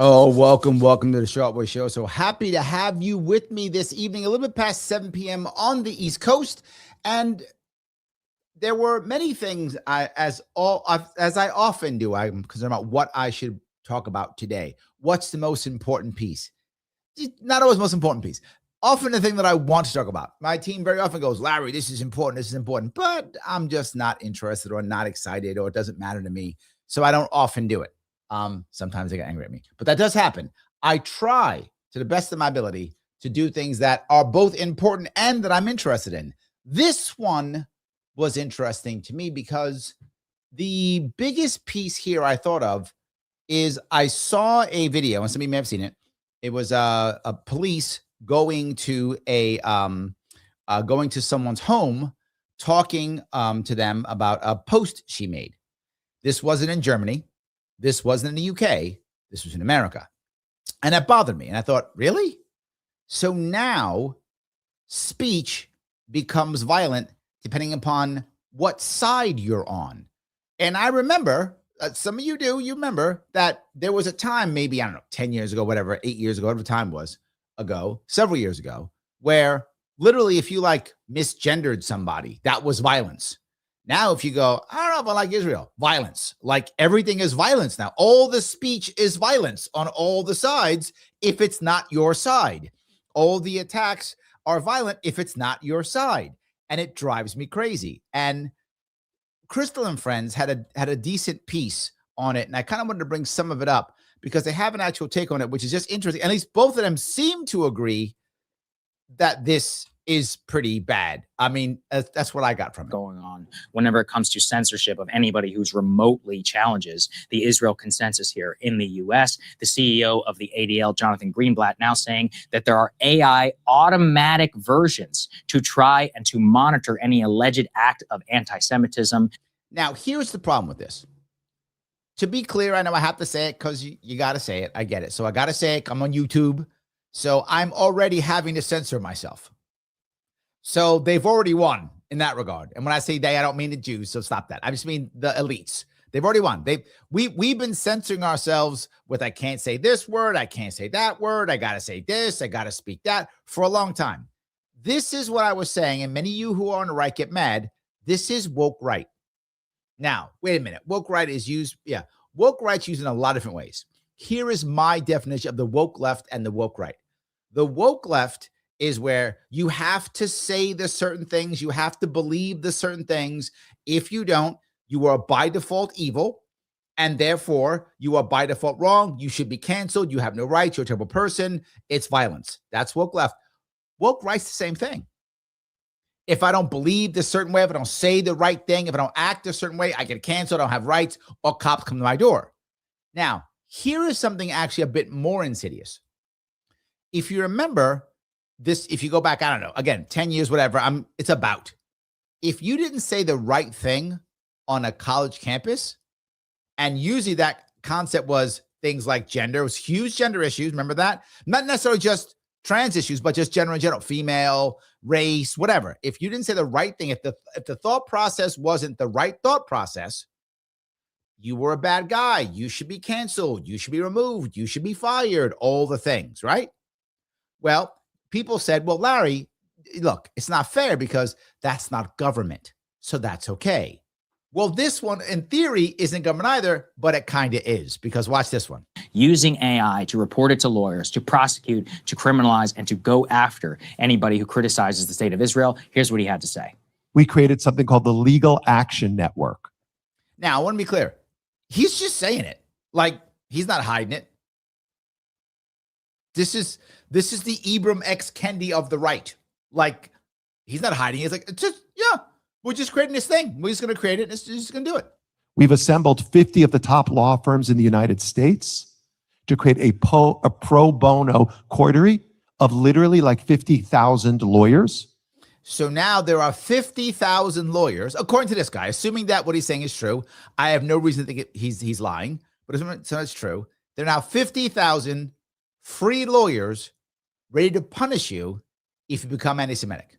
Oh, welcome to the Sharpe Way Show. So happy to have you with me this evening, a little bit past 7 p.m. on the East Coast. And there were many things as I often do. I'm concerned about what I should talk about today. What's the most important piece? Not always the most important piece. Often the thing that I want to talk about. My team very often goes, Larry, this is important, but I'm just not interested or not excited, or it doesn't matter to me. So I don't often do it. Sometimes they get angry at me, but that does happen. I try to the best of my ability to do things that are both important and that I'm interested in. This one was interesting to me because the biggest piece here I thought of is I saw a video, and some of you may have seen it. It was a police going to someone's home, talking to them about a post she made. This wasn't in Germany. This wasn't in the UK. This was in America. And that bothered me. And I thought, really? So now speech becomes violent depending upon what side you're on. And I remember, some of you do, you remember that there was a time, maybe, I don't know, 10 years ago, whatever, 8 years ago, whatever time was ago, several years ago, where literally if you like misgendered somebody, that was violence. Now, if you go, I don't know if I like Israel, violence, like everything is violence now. All the speech is violence on all the sides if it's not your side. All the attacks are violent if it's not your side. And it drives me crazy. And Crystal and Friends had a decent piece on it. And I kind of wanted to bring some of it up because they have an actual take on it, which is just interesting. At least both of them seem to agree that this is pretty bad. I mean, that's what I got from it. Going on whenever it comes to censorship of anybody who's remotely challenges the Israel consensus here in the US. The CEO of the ADL, Jonathan Greenblatt, now saying that there are AI automatic versions to try and to monitor any alleged act of anti-Semitism. Now, here's the problem with this. To be clear, I know I have to say it because you got to say it. I get it. So I got to say it. I'm on YouTube. So I'm already having to censor myself. So they've already won in that regard. And when I say they, I don't mean the Jews, so stop that. I just mean the elites. They've already won. We've been censoring ourselves with I can't say this word, I can't say that word, I got to say this, I got to speak that for a long time. This is what I was saying, and many of you who are on the right get mad. This is woke right. Now, wait a minute. Woke right is used, woke right's used in a lot of different ways. Here is my definition of the woke left and the woke right. The woke left is where you have to say the certain things, you have to believe the certain things. If you don't, you are by default evil, and therefore you are by default wrong. You should be canceled. You have no rights. You're a terrible person. It's violence. That's woke left. Woke right's the same thing. If I don't believe this certain way, if I don't say the right thing, if I don't act a certain way, I get canceled, I don't have rights, or cops come to my door. Now, here is something actually a bit more insidious. If you remember, this, if you go back, I don't know, again, 10 years, whatever, it's about. If you didn't say the right thing on a college campus, and usually that concept was things like gender, it was huge gender issues, remember that? Not necessarily just trans issues, but just gender in general, female, race, whatever. If you didn't say the right thing, if the thought process wasn't the right thought process, you were a bad guy. You should be canceled. You should be removed. You should be fired. All the things, right? Well, people said, well, Larry, look, it's not fair because that's not government. So that's okay. Well, this one, in theory, isn't government either, but it kind of is, because watch this one. Using AI to report it to lawyers, to prosecute, to criminalize, and to go after anybody who criticizes the state of Israel. Here's what he had to say. We created something called the Legal Action Network. Now, I want to be clear. He's just saying it. Like, he's not hiding it. This is the Ibram X. Kendi of the right. Like, he's not hiding it. He's like, it's just, we're just creating this thing. We're just going to create it. And it's just going to do it. We've assembled 50 of the top law firms in the United States to create a pro bono coterie of literally like 50,000 lawyers. So now there are 50,000 lawyers, according to this guy, assuming that what he's saying is true. I have no reason to think he's lying, but assuming it's true. There are now 50,000 free lawyers ready to punish you if you become anti-Semitic.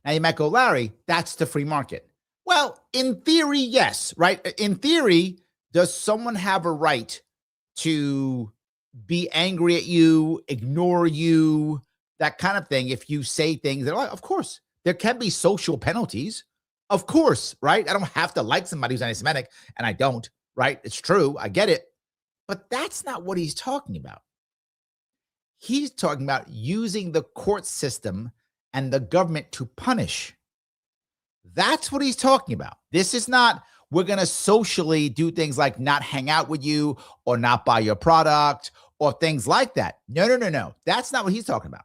Now you might go, Larry, that's the free market. Well, in theory, yes, right? In theory, does someone have a right to be angry at you, ignore you, that kind of thing? If you say things that are like, of course, there can be social penalties. Of course, right? I don't have to like somebody who's anti-Semitic, and I don't, right? It's true. I get it. But that's not what he's talking about. He's talking about using the court system and the government to punish. That's what he's talking about. This is not, we're going to socially do things like not hang out with you or not buy your product or things like that. No. That's not what he's talking about.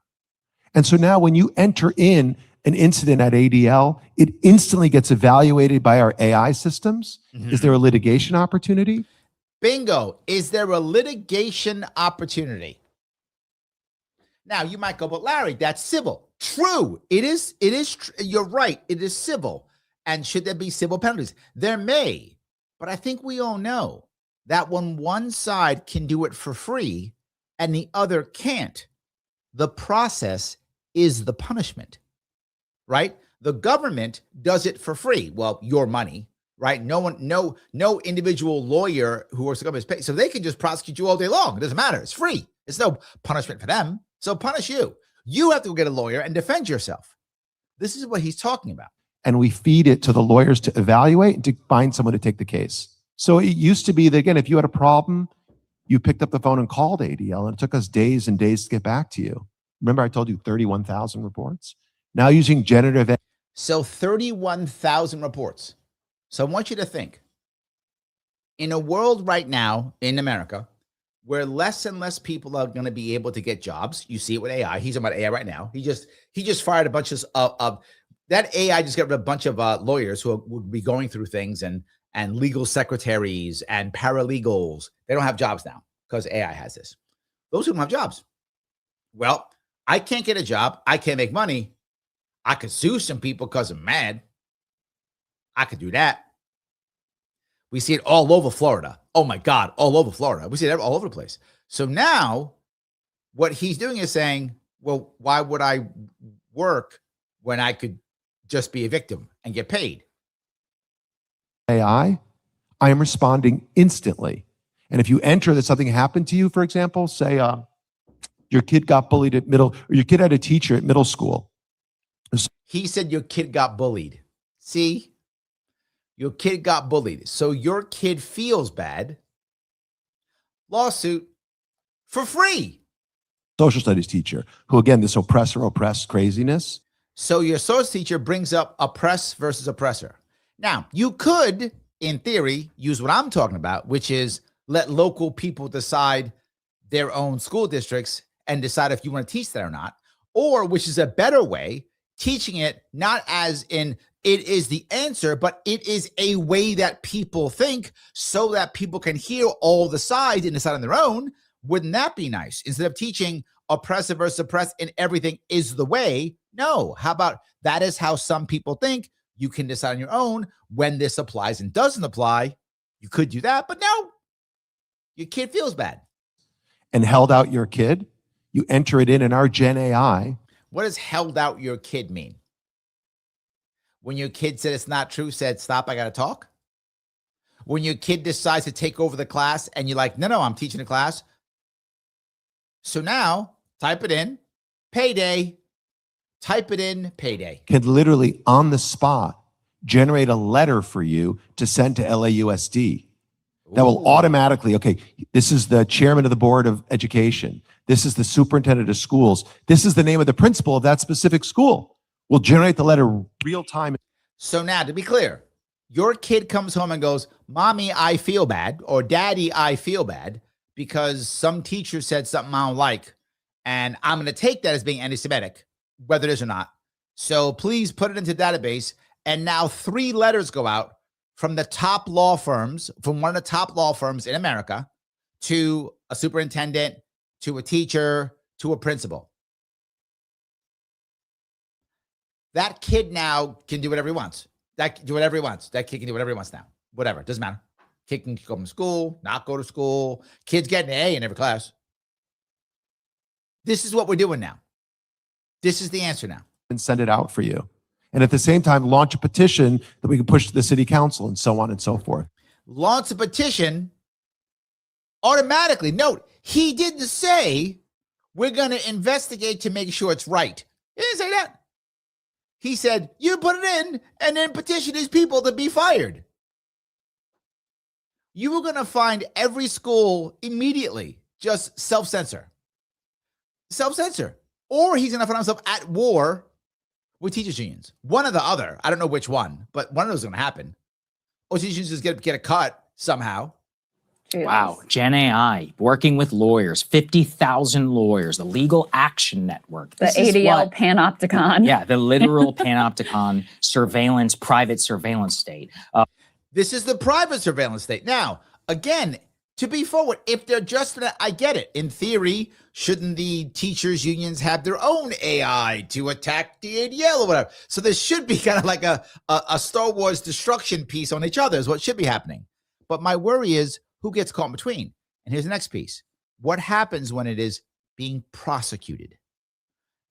And so now when you enter in an incident at ADL, it instantly gets evaluated by our AI systems. Mm-hmm. Is there a litigation opportunity? Bingo. Is there a litigation opportunity? Now you might go, but Larry, that's civil. True. It is. You're right. It is civil. And should there be civil penalties? There may, but I think we all know that when one side can do it for free and the other can't, the process is the punishment, right? The government does it for free. Well, your money, right? No individual lawyer who works for the government is paid. So they can just prosecute you all day long. It doesn't matter. It's free. It's no punishment for them. So punish you. You have to go get a lawyer and defend yourself. This is what he's talking about. And we feed it to the lawyers to evaluate and to find someone to take the case. So it used to be that, again, if you had a problem, you picked up the phone and called ADL, and it took us days and days to get back to you. Remember I told you 31,000 reports? Now using generative AI. So 31,000 reports. So I want you to think, in a world right now in America, where less and less people are going to be able to get jobs. You see it with AI. He's talking about AI right now. He just fired a bunch of that AI just got rid of a bunch of lawyers who would be going through things and legal secretaries and paralegals. They don't have jobs now because AI has this. Those who don't have jobs. Well, I can't get a job. I can't make money. I could sue some people because I'm mad. I could do that. We see it all over Florida. Oh my God, all over Florida. We see it all over the place. So now what he's doing is saying, well, why would I work when I could just be a victim and get paid? AI, I am responding instantly. And if you enter that something happened to you, for example, say your kid got bullied at or your kid had a teacher at middle school. He said your kid got bullied. See? Your kid got bullied. So your kid feels bad. Lawsuit for free. Social studies teacher, who again, this oppressed craziness. So your social teacher brings up oppress versus oppressor. Now, you could, in theory, use what I'm talking about, which is let local people decide their own school districts and decide if you want to teach that or not. Or, which is a better way, teaching it not as in it is the answer, but it is a way that people think so that people can hear all the sides and decide on their own. Wouldn't that be nice? Instead of teaching oppressor versus oppressed and everything is the way. No, how about that is how some people think. You can decide on your own when this applies and doesn't apply. You could do that, but no, your kid feels bad. And held out your kid, you enter it in our Gen AI. What does held out your kid mean? When your kid said it's not true, said, stop, I got to talk. When your kid decides to take over the class and you're like, no, I'm teaching the class. So now type it in, payday, type it in, payday. Can literally on the spot generate a letter for you to send to LAUSD. That will automatically, okay, this is the chairman of the board of education. This is the superintendent of schools. This is the name of the principal of that specific school. We'll generate the letter real time. So now to be clear, your kid comes home and goes, Mommy, I feel bad, or Daddy, I feel bad because some teacher said something I don't like, and I'm going to take that as being anti-Semitic, whether it is or not. So please put it into the database. And now 3 letters go out from the top law firms, from one of the top law firms in America to a superintendent, to a teacher, to a principal. That kid now can do whatever he wants. That kid can do whatever he wants now. Whatever, doesn't matter. Kid can go to school, not go to school. Kids get an A in every class. This is what we're doing now. This is the answer now. And send it out for you. And at the same time, launch a petition that we can push to the city council and so on and so forth. Launch a petition automatically. Note, he didn't say we're going to investigate to make sure it's right. He didn't say that. He said, you put it in and then petition these people to be fired. You were going to find every school immediately just self-censor. Self-censor. Or he's going to find himself at war with teachers' unions. One or the other. I don't know which one, but one of those is going to happen. Or teachers unions just get a cut somehow. Jesus. Wow. Gen AI, working with lawyers, 50,000 lawyers, the Legal Action Network. The This is ADL what- panopticon. Yeah, the literal panopticon surveillance, private surveillance state. This is the private surveillance state. Now, again, to be forward, if they're just, I get it. In theory, shouldn't the teachers' unions have their own AI to attack the ADL or whatever? So there should be kind of like a Star Wars destruction piece on each other is what should be happening. But my worry is who gets caught in between? And here's the next piece. What happens when it is being prosecuted?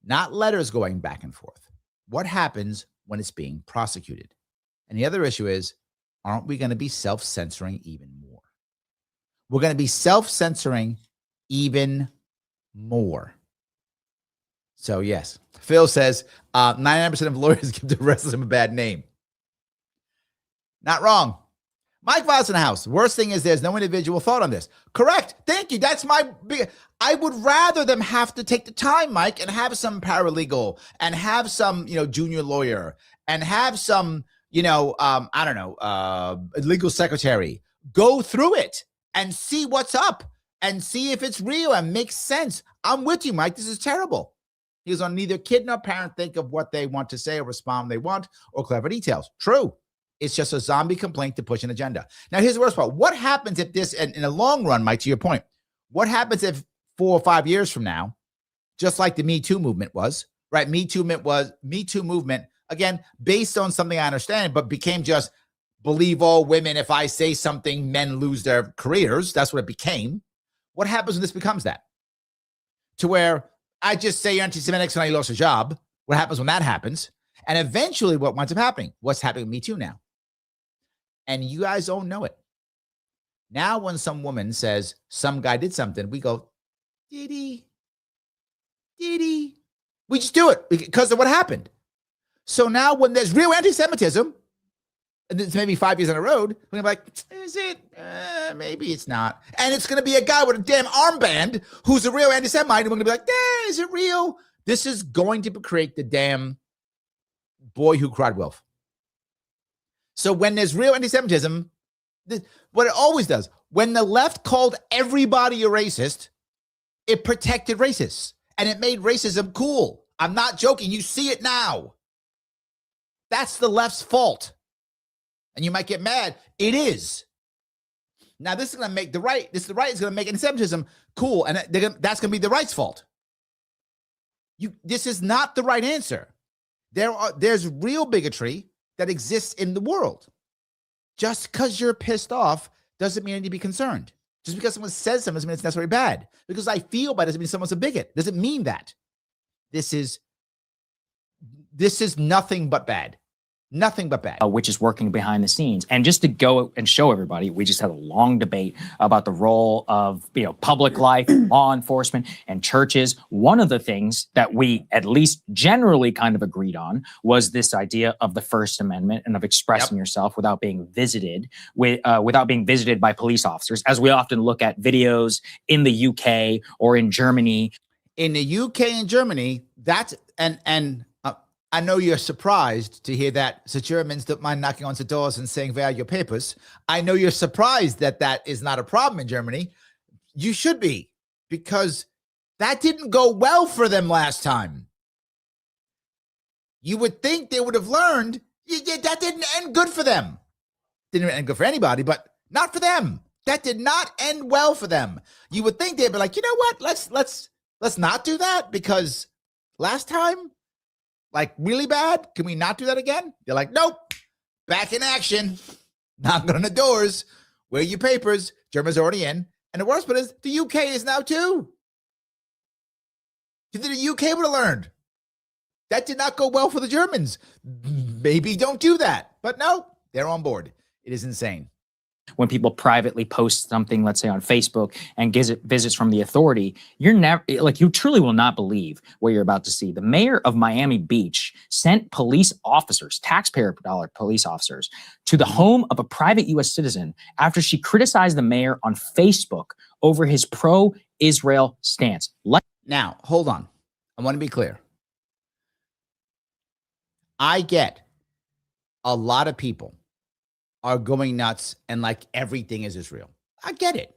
Not letters going back and forth. What happens when it's being prosecuted? And the other issue is, aren't we going to be self-censoring even more? We're going to be self-censoring even more. So yes, Phil says 99% of lawyers give the rest of them a bad name. Not wrong. Mike Voss in the house. Worst thing is there's no individual thought on this. Correct. Thank you. That's my big. I would rather them have to take the time, Mike, and have some paralegal and have some, junior lawyer and have some, legal secretary go through it and see what's up and see if it's real and makes sense. I'm with you, Mike. This is terrible. He was on neither kid nor parent think of what they want to say or respond they want or clever details. True. It's just a zombie complaint to push an agenda. Now, here's the worst part. What happens if this, and in the long run, Mike, to your point, what happens if 4 or 5 years from now, just like the Me Too movement was, right? Me Too movement, again, based on something I understand, but became just believe all women. If I say something, men lose their careers. That's what it became. What happens when this becomes that? To where I just say you're anti-Semitic and I lost a job. What happens when that happens? And eventually what winds up happening? What's happening with Me Too now? And you guys don't know it. Now, when some woman says some guy did something, we go, did he? Did he? We just do it because of what happened. So now when there's real anti-Semitism, and it's maybe 5 years on the road, we're gonna be like, is it? Maybe it's not. And it's going to be a guy with a damn armband who's a real anti-Semite. And we're going to be like, is it real? This is going to create the damn boy who cried wolf. So when there's real anti-Semitism, what it always does, when the left called everybody a racist, it protected racists and it made racism cool. I'm not joking. You see it now. That's the left's fault. And you might get mad. It is. Now, this is going to make the right is going to make anti-Semitism cool. And that's going to be the right's fault. This is not the right answer. There's real bigotry that exists in the world. Just because you're pissed off doesn't mean you need to be concerned. Just because someone says something doesn't mean it's necessarily bad. Because I feel bad doesn't mean someone's a bigot. Doesn't mean that. This is nothing but bad. Nothing but bad. Which is working behind the scenes. And just to go and show everybody, we just had a long debate about the role of public life, law enforcement, and churches. One of the things that we at least generally kind of agreed on was this idea of the First Amendment and of expressing yourself without being visited by police officers, as we often look at videos in the UK or in Germany. In the UK and Germany, that's and I know you're surprised to hear that the Germans don't mind knocking on the doors and saying, where are your papers? I know you're surprised that is not a problem in Germany. You should be, because that didn't go well for them last time. You would think they would have learned. That didn't end good for them. Didn't end good for anybody, but not for them. That did not end well for them. You would think they'd be like, you know what? Let's not do that, because last time, Like really bad? Can we not do that again? They're like, nope, back in action. Knocking on the doors. Where are your papers? Germany's already in. And the worst part is the UK is now too. The UK would have learned. That did not go well for the Germans. Maybe don't do that. But no, they're on board. It is insane. When people privately post something, let's say on Facebook, and visits from the authority, you're never like, you truly will not believe what you're about to see. The mayor of Miami Beach sent police officers, taxpayer dollar police officers, to the home of a private U.S. citizen after she criticized the mayor on Facebook over his pro-Israel stance. Now, hold on. I want to be clear. I get a lot of people are going nuts and like everything is Israel. I get it.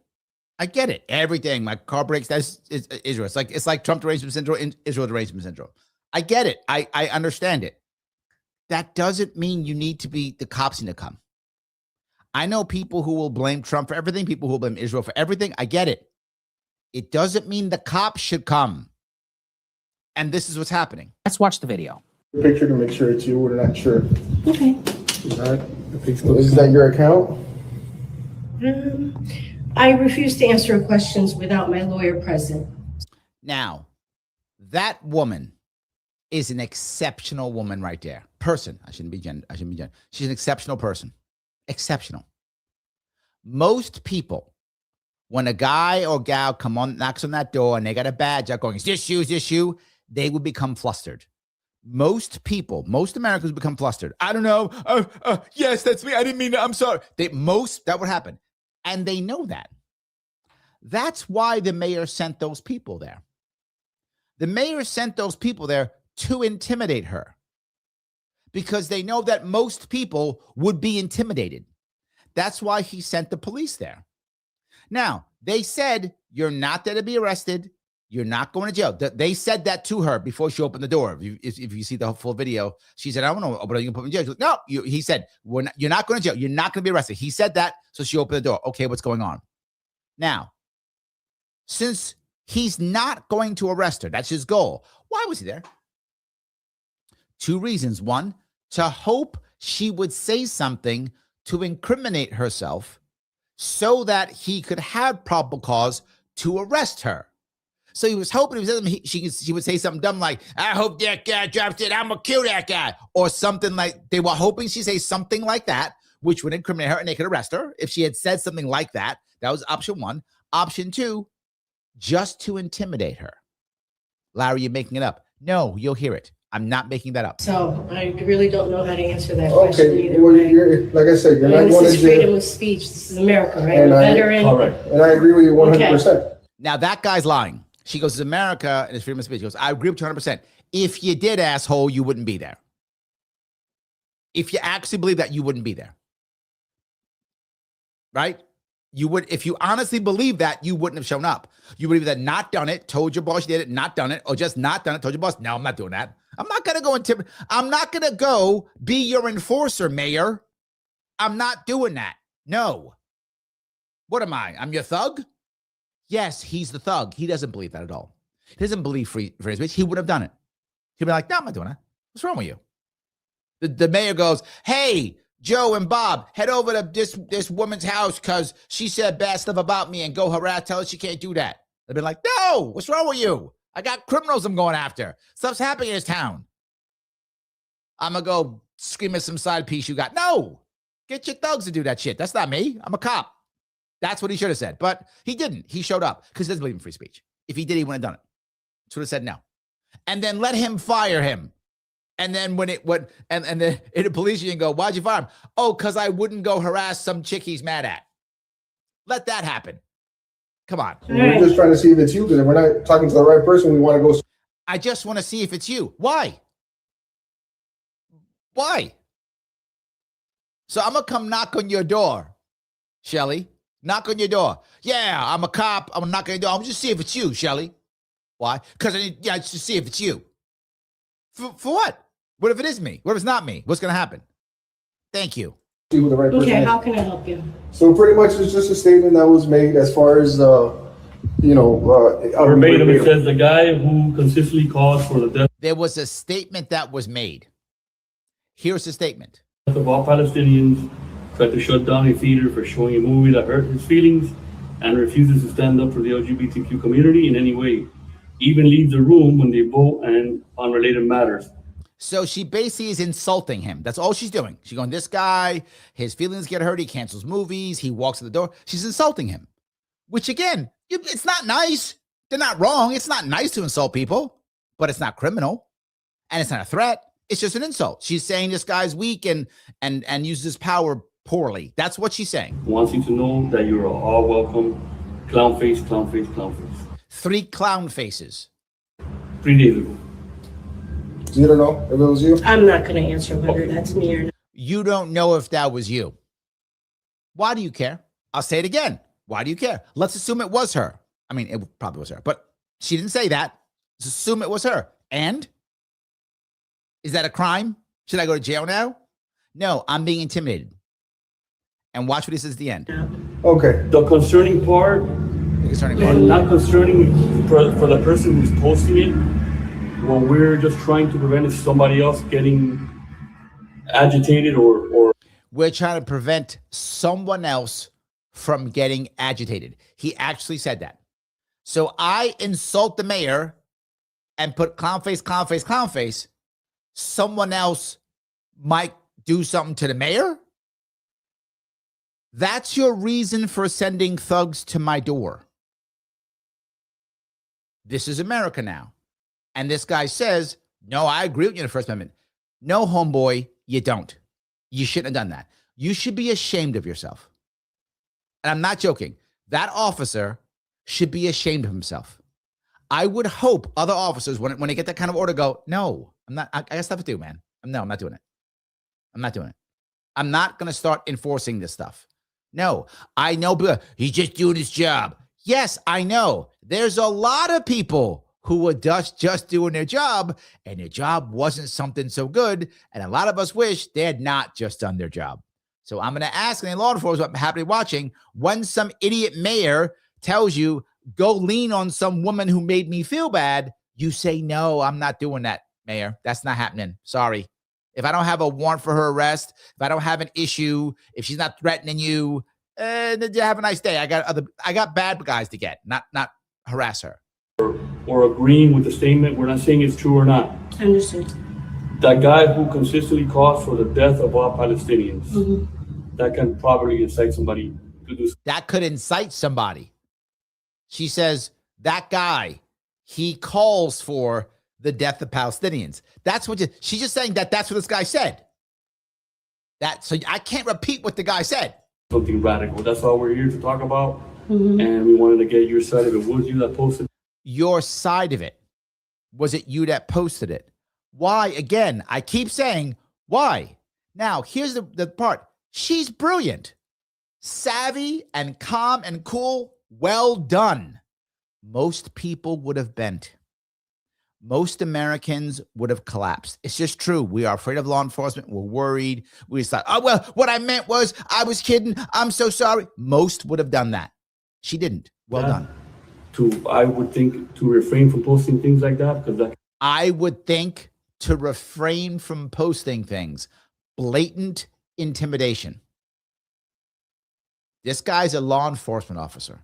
I get it. Everything. My car breaks. That's Israel. It's like Trump derangement syndrome, Israel derangement syndrome. I get it. I understand it. That doesn't mean you need to be the cops need to come. I know people who will blame Trump for everything, people who will blame Israel for everything. I get it. It doesn't mean the cops should come. And this is what's happening. Let's watch the video. Picture to make sure it's you. We're not sure. Okay. Is that your account? I refuse to answer questions without my lawyer present. Now, that woman is an exceptional woman right there. Person. I shouldn't be gender. She's an exceptional person. Exceptional. Most people, when a guy or gal knocks on that door and they got a badge out going, is this you, is this you? They would become flustered. Most people, most Americans become flustered. I don't know. Yes, that's me. I didn't mean that. I'm sorry. That would happen. And they know that. That's why the mayor sent those people there. The mayor sent those people there to intimidate her because they know that most people would be intimidated. That's why he sent the police there. Now, they said, you're not there to be arrested. You're not going to jail. They said that to her before she opened the door. If you see the full video, she said, I don't know, but you can put me in jail. She goes, no, he said, you're not going to jail. You're not going to be arrested. He said that, so she opened the door. Okay, what's going on? Now, since he's not going to arrest her, that's his goal. Why was he there? Two reasons. One, to hope she would say something to incriminate herself so that he could have probable cause to arrest her. So he was hoping she would say something dumb like, I hope that guy drops it. I'm going to kill that guy. Or something like, they were hoping she'd say something like that, which would incriminate her and they could arrest her. If she had said something like that, that was option one. Option two, just to intimidate her. Larry, you're making it up. No, you'll hear it. I'm not making that up. So I really don't know how to answer that question either. Well, like I said, you're not going to This is freedom of speech. This is America, right? And And I agree with you 100%. Okay. Now that guy's lying. She goes, it's America and it's freedom of speech. She goes, I agree with you 100%. If you did, asshole, you wouldn't be there. If you actually believe that, you wouldn't be there. Right? You would, if you honestly believe that, you wouldn't have shown up. You would have either not done it, told your boss you did it, not done it, or just not done it, told your boss, no, I'm not doing that. I'm not going to go I'm not going to go be your enforcer, mayor. I'm not doing that. No. What am I? I'm your thug? Yes, he's the thug. He doesn't believe that at all. He doesn't believe free speech. He would have done it. He'd be like, no, I'm not doing that. What's wrong with you? The mayor goes, hey, Joe and Bob, head over to this woman's house because she said bad stuff about me and go harass, tell her she can't do that. They'd be like, no, what's wrong with you? I got criminals I'm going after. Stuff's happening in this town. I'm going to go scream at some side piece you got. No, get your thugs to do that shit. That's not me. I'm a cop. That's what he should have said. But he didn't. He showed up because he doesn't believe in free speech. If he did, he wouldn't have done it. He would have said no. And then let him fire him. And then when it would, and then the police union go, why'd you fire him? Oh, because I wouldn't go harass some chick he's mad at. Let that happen. Come on. We're just trying to see if it's you, because if we're not talking to the right person, we want to go. I just want to see if it's you. Why? Why? So I'm going to come knock on your door, Shelly. Knock on your door. Yeah, I'm a cop. I'm knocking on your door. I'm just see if it's you, Shelly. Why? Because I need to see if it's you. For what? What if it is me? What if it's not me? What's going to happen? Thank you. See who the right person Okay, is. how can I help you? So pretty much it's just a statement that was made as far as, Verbatim, it says the guy who consistently calls for the death There was a statement that was made. Here's the statement. Of all Palestinians tried to shut down a theater for showing a movie that hurt his feelings and refuses to stand up for the LGBTQ community in any way, even leaves the room when they vote and on related matters. So she basically is insulting him. That's all she's doing. She's going, this guy, his feelings get hurt. He cancels movies. He walks to the door. She's insulting him, which again, it's not nice. They're not wrong. It's not nice to insult people, but it's not criminal and it's not a threat. It's just an insult. She's saying this guy's weak and uses his power poorly. That's what she's saying. Wants you to know that you're all welcome. Clown face, clown face, clown face. 3 clown faces. 3 days ago. You don't know if it was you? I'm not going to answer whether that's me or not. You don't know if that was you. Why do you care? I'll say it again. Why do you care? Let's assume it was her. I mean, it probably was her, but she didn't say that. Let's assume it was her. And is that a crime? Should I go to jail now? No, I'm being intimidated. And watch what he says at the end. Okay. The concerning part, not concerning for the person who's posting it. What we're just trying to prevent is somebody else getting agitated or we're trying to prevent someone else from getting agitated. He actually said that. So I insult the mayor and put clown face, clown face, clown face. Someone else might do something to the mayor. That's your reason for sending thugs to my door. This is America now. And this guy says, no, I agree with you in the First Amendment. No, homeboy, you don't. You shouldn't have done that. You should be ashamed of yourself. And I'm not joking. That officer should be ashamed of himself. I would hope other officers, when they get that kind of order, go, no, I'm not. I got stuff to do, man. No, I'm not doing it. I'm not doing it. I'm not going to start enforcing this stuff. No, I know he's just doing his job. Yes, I know. There's a lot of people who were just doing their job, and their job wasn't something so good. And a lot of us wish they had not just done their job. So I'm going to ask any law enforcement happily watching, when some idiot mayor tells you, go lean on some woman who made me feel bad, you say, no, I'm not doing that, mayor. That's not happening. Sorry. If I don't have a warrant for her arrest, if I don't have an issue, if she's not threatening you, then you have a nice day. I got bad guys to get, not harass her. Or agreeing with the statement. We're not saying it's true or not. Understood. That guy who consistently calls for the death of all Palestinians, that can probably incite somebody to do. That could incite somebody. She says, that guy, he calls for the death of Palestinians. That's what she's just saying that's what this guy said. So I can't repeat what the guy said. Something radical. That's all we're here to talk about. And we wanted to get your side of it. Was you that posted? Your side of it. Was it you that posted it? Why? Again, I keep saying, why? Now, here's the part. She's brilliant, savvy, and calm and cool. Well done. Most people would have bent. Most Americans would have collapsed. It's just true. We are afraid of law enforcement. We're worried. We just thought, oh, well, what I meant was I was kidding. I'm so sorry. Most would have done that. She didn't. Well done. I would think to refrain from posting things like that, because I would think to refrain from posting things. Blatant intimidation. This guy's a law enforcement officer.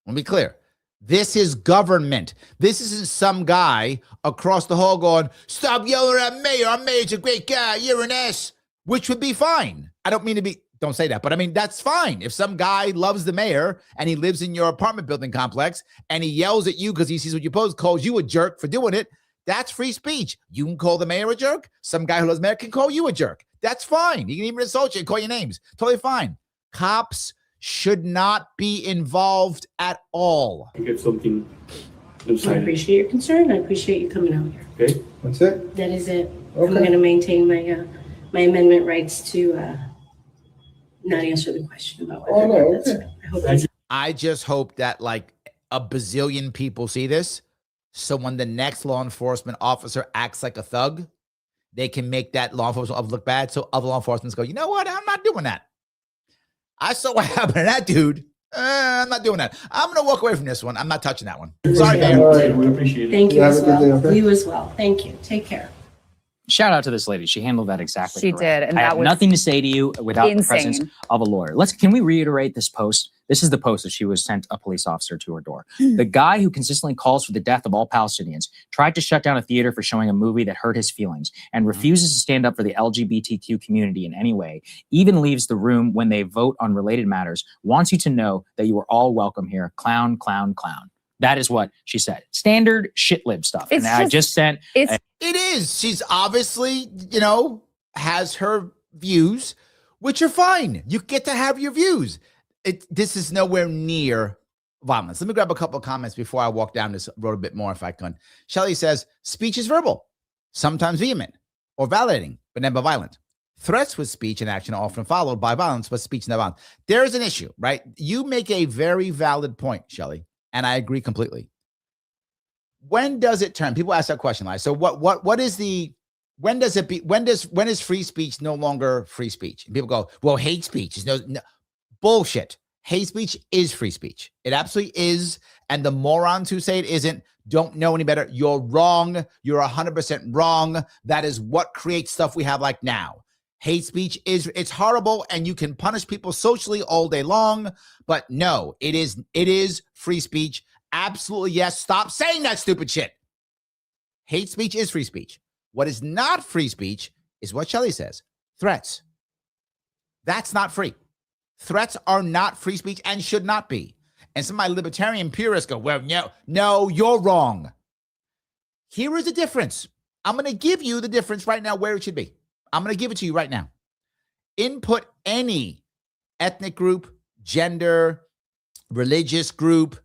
Let me be clear. This is government. This isn't some guy across the hall going, stop yelling at Mayor. Our mayor's a great guy. You're an ass, which would be fine. I don't mean to be, don't say that, but I mean, that's fine. If some guy loves the mayor and he lives in your apartment building complex and he yells at you because he sees what you post, calls you a jerk for doing it, that's free speech. You can call the mayor a jerk. Some guy who loves the mayor can call you a jerk. That's fine. You can even insult you and call your names. Totally fine. Cops should not be involved at all. I get something I appreciate your concern. I appreciate you coming out here. Okay. That's it? That is it. Okay. I'm going to maintain my amendment rights to not answer the question about whether Oh, no, that's okay. right. I hope that's I just hope that like a bazillion people see this. So when the next law enforcement officer acts like a thug, they can make that law enforcement officer look bad. So other law enforcement go, you know what? I'm not doing that. I saw what happened to that dude. I'm not doing that. I'm going to walk away from this one. I'm not touching that one. Sorry, Yeah. Mayor. All right. We appreciate it. Thank you Yeah, as have a good day, well. okay? You as well. Thank you. Take care. Shout out to this lady. She handled that exactly She correct. did, and I that have was nothing to say to you without the presence insane. of a lawyer. Can we reiterate this post? This is the post that she was sent a police officer to her door. The guy who consistently calls for the death of all Palestinians tried to shut down a theater for showing a movie that hurt his feelings and refuses to stand up for the LGBTQ community in any way, even leaves the room when they vote on related matters, wants you to know that you are all welcome here. Clown, clown, clown. That is what she said. Standard shit lib stuff. It's and I just sent It's It is. She's obviously, has her views, which are fine. You get to have your views. This is nowhere near violence. Let me grab a couple of comments before I walk down this road a bit more if I can. Shelley says, speech is verbal, sometimes vehement or validating, but never violent. Threats with speech and action are often followed by violence, but speech never violent. There is an issue, right? You make a very valid point, Shelley, and I agree completely. When does it turn? People ask that question, like, so what is the, when is free speech no longer free speech? And people go, well, hate speech is no bullshit. Hate speech is free speech. It absolutely is. And the morons who say it isn't don't know any better. You're wrong. You're 100% wrong. That is what creates stuff we have like now. Hate speech it's horrible, and you can punish people socially all day long, but no, it is free speech. Absolutely, yes. Stop saying that stupid shit. Hate speech is free speech. What is not free speech is what Shelley says. Threats. That's not free. Threats are not free speech and should not be. And some of my libertarian purists go, well, no, you're wrong. Here is the difference. I'm going to give you the difference right now where it should be. I'm going to give it to you right now. Input any ethnic group, gender, religious group,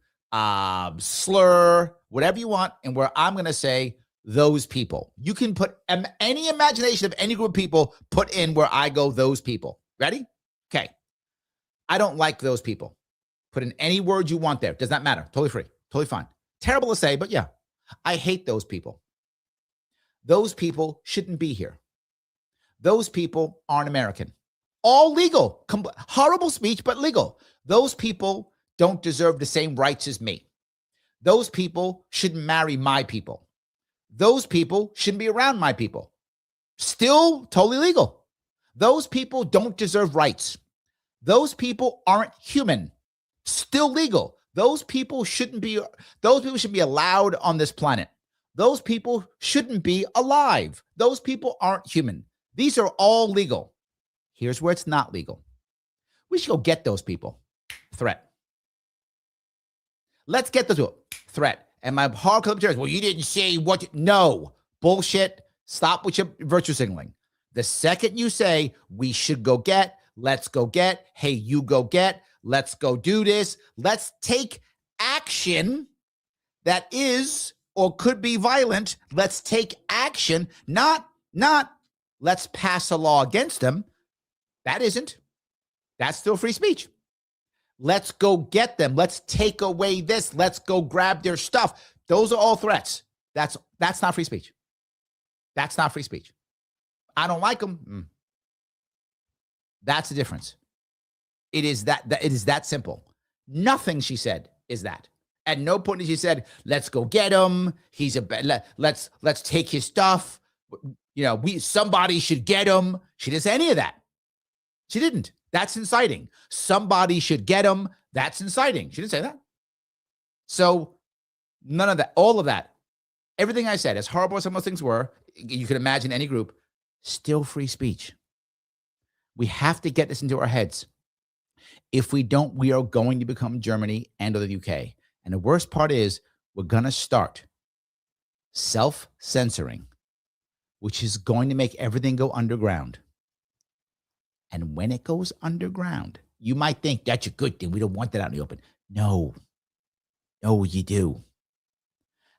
slur, whatever you want, and where I'm going to say those people. You can put any imagination of any group of people, put in where I go those people. Ready? Okay. I don't like those people. Put in any word you want there. Does not matter. Totally free. Totally fine. Terrible to say, but yeah. I hate those people. Those people shouldn't be here. Those people aren't American. All legal. Horrible speech, but legal. Those people don't deserve the same rights as me. Those people shouldn't marry my people. Those people shouldn't be around my people. Still totally legal. Those people don't deserve rights. Those people aren't human. Still legal. Those people shouldn't be allowed on this planet. Those people shouldn't be alive. Those people aren't human. These are all legal. Here's where it's not legal. We should go get those people. Threat. Let's get those people. Threat. And my hardcore libertarians, well, you didn't say what. No. Bullshit. Stop with your virtue signaling. The second you say, we should go get, let's go get, hey, you go get, let's go do this, let's take action that is or could be violent. Let's take action, not let's pass a law against them. That isn't. That's still free speech. Let's go get them. Let's take away this. Let's go grab their stuff. Those are all threats. That's not free speech. That's not free speech. I don't like them. That's the difference. It is that simple. Nothing she said is that. At no point did she said, let's go get him. Let's take his stuff. Somebody should get him. She didn't say any of that. She didn't. That's inciting. Somebody should get him. That's inciting. She didn't say that. So none of that, all of that, everything I said, as horrible as some of those things were, you can imagine any group, still free speech. We have to get this into our heads. If we don't, we are going to become Germany and or the UK. And the worst part is we're going to start self-censoring, which is going to make everything go underground. And when it goes underground, you might think that's a good thing. We don't want that out in the open. No, you do.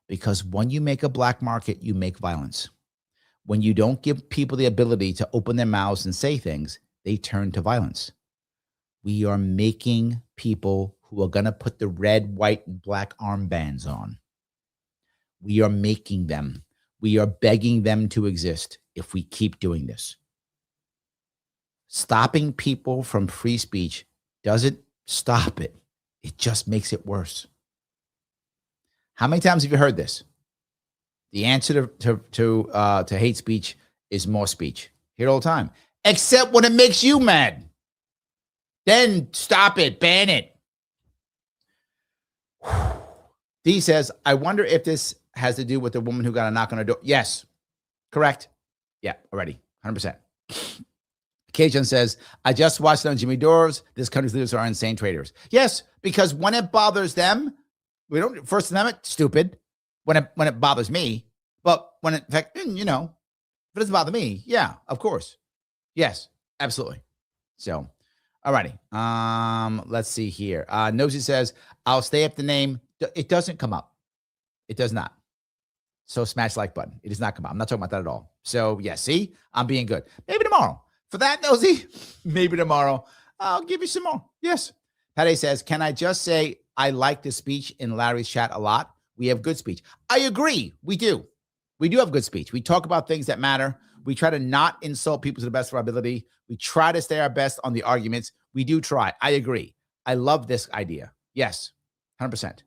Because when you make a black market, you make violence. When you don't give people the ability to open their mouths and say things, they turn to violence. We are making people who are going to put the red, white, and black armbands on. We are making them. We are begging them to exist if we keep doing this. Stopping people from free speech doesn't stop it. It just makes it worse. How many times have you heard this? The answer to hate speech is more speech. Hear it all the time. Except when it makes you mad. Then stop it, ban it. D says, I wonder if this has to do with the woman who got a knock on her door. Yes, correct. Yeah, already, 100%. Cajun says, I just watched on Jimmy Dore's. This country's leaders are insane traitors. Yes, because when it bothers them, we don't, First Amendment, stupid. When it bothers me, but when it, in fact, you know, if it doesn't bother me, yeah, of course. Yes, absolutely. So, all righty. Let's see here. Nosy says, I'll stay up the name. It doesn't come up. It does not. So smash like button. It does not come up. I'm not talking about that at all. So yeah, see, I'm being good. Maybe tomorrow. For that, Nosy, maybe tomorrow. I'll give you some more. Yes. Patty says, can I just say I like the speech in Larry's chat a lot? We have good speech. I agree. We do. We do have good speech. We talk about things that matter. We try to not insult people to the best of our ability. We try to stay our best on the arguments. We do try. I agree. I love this idea. Yes, 100%.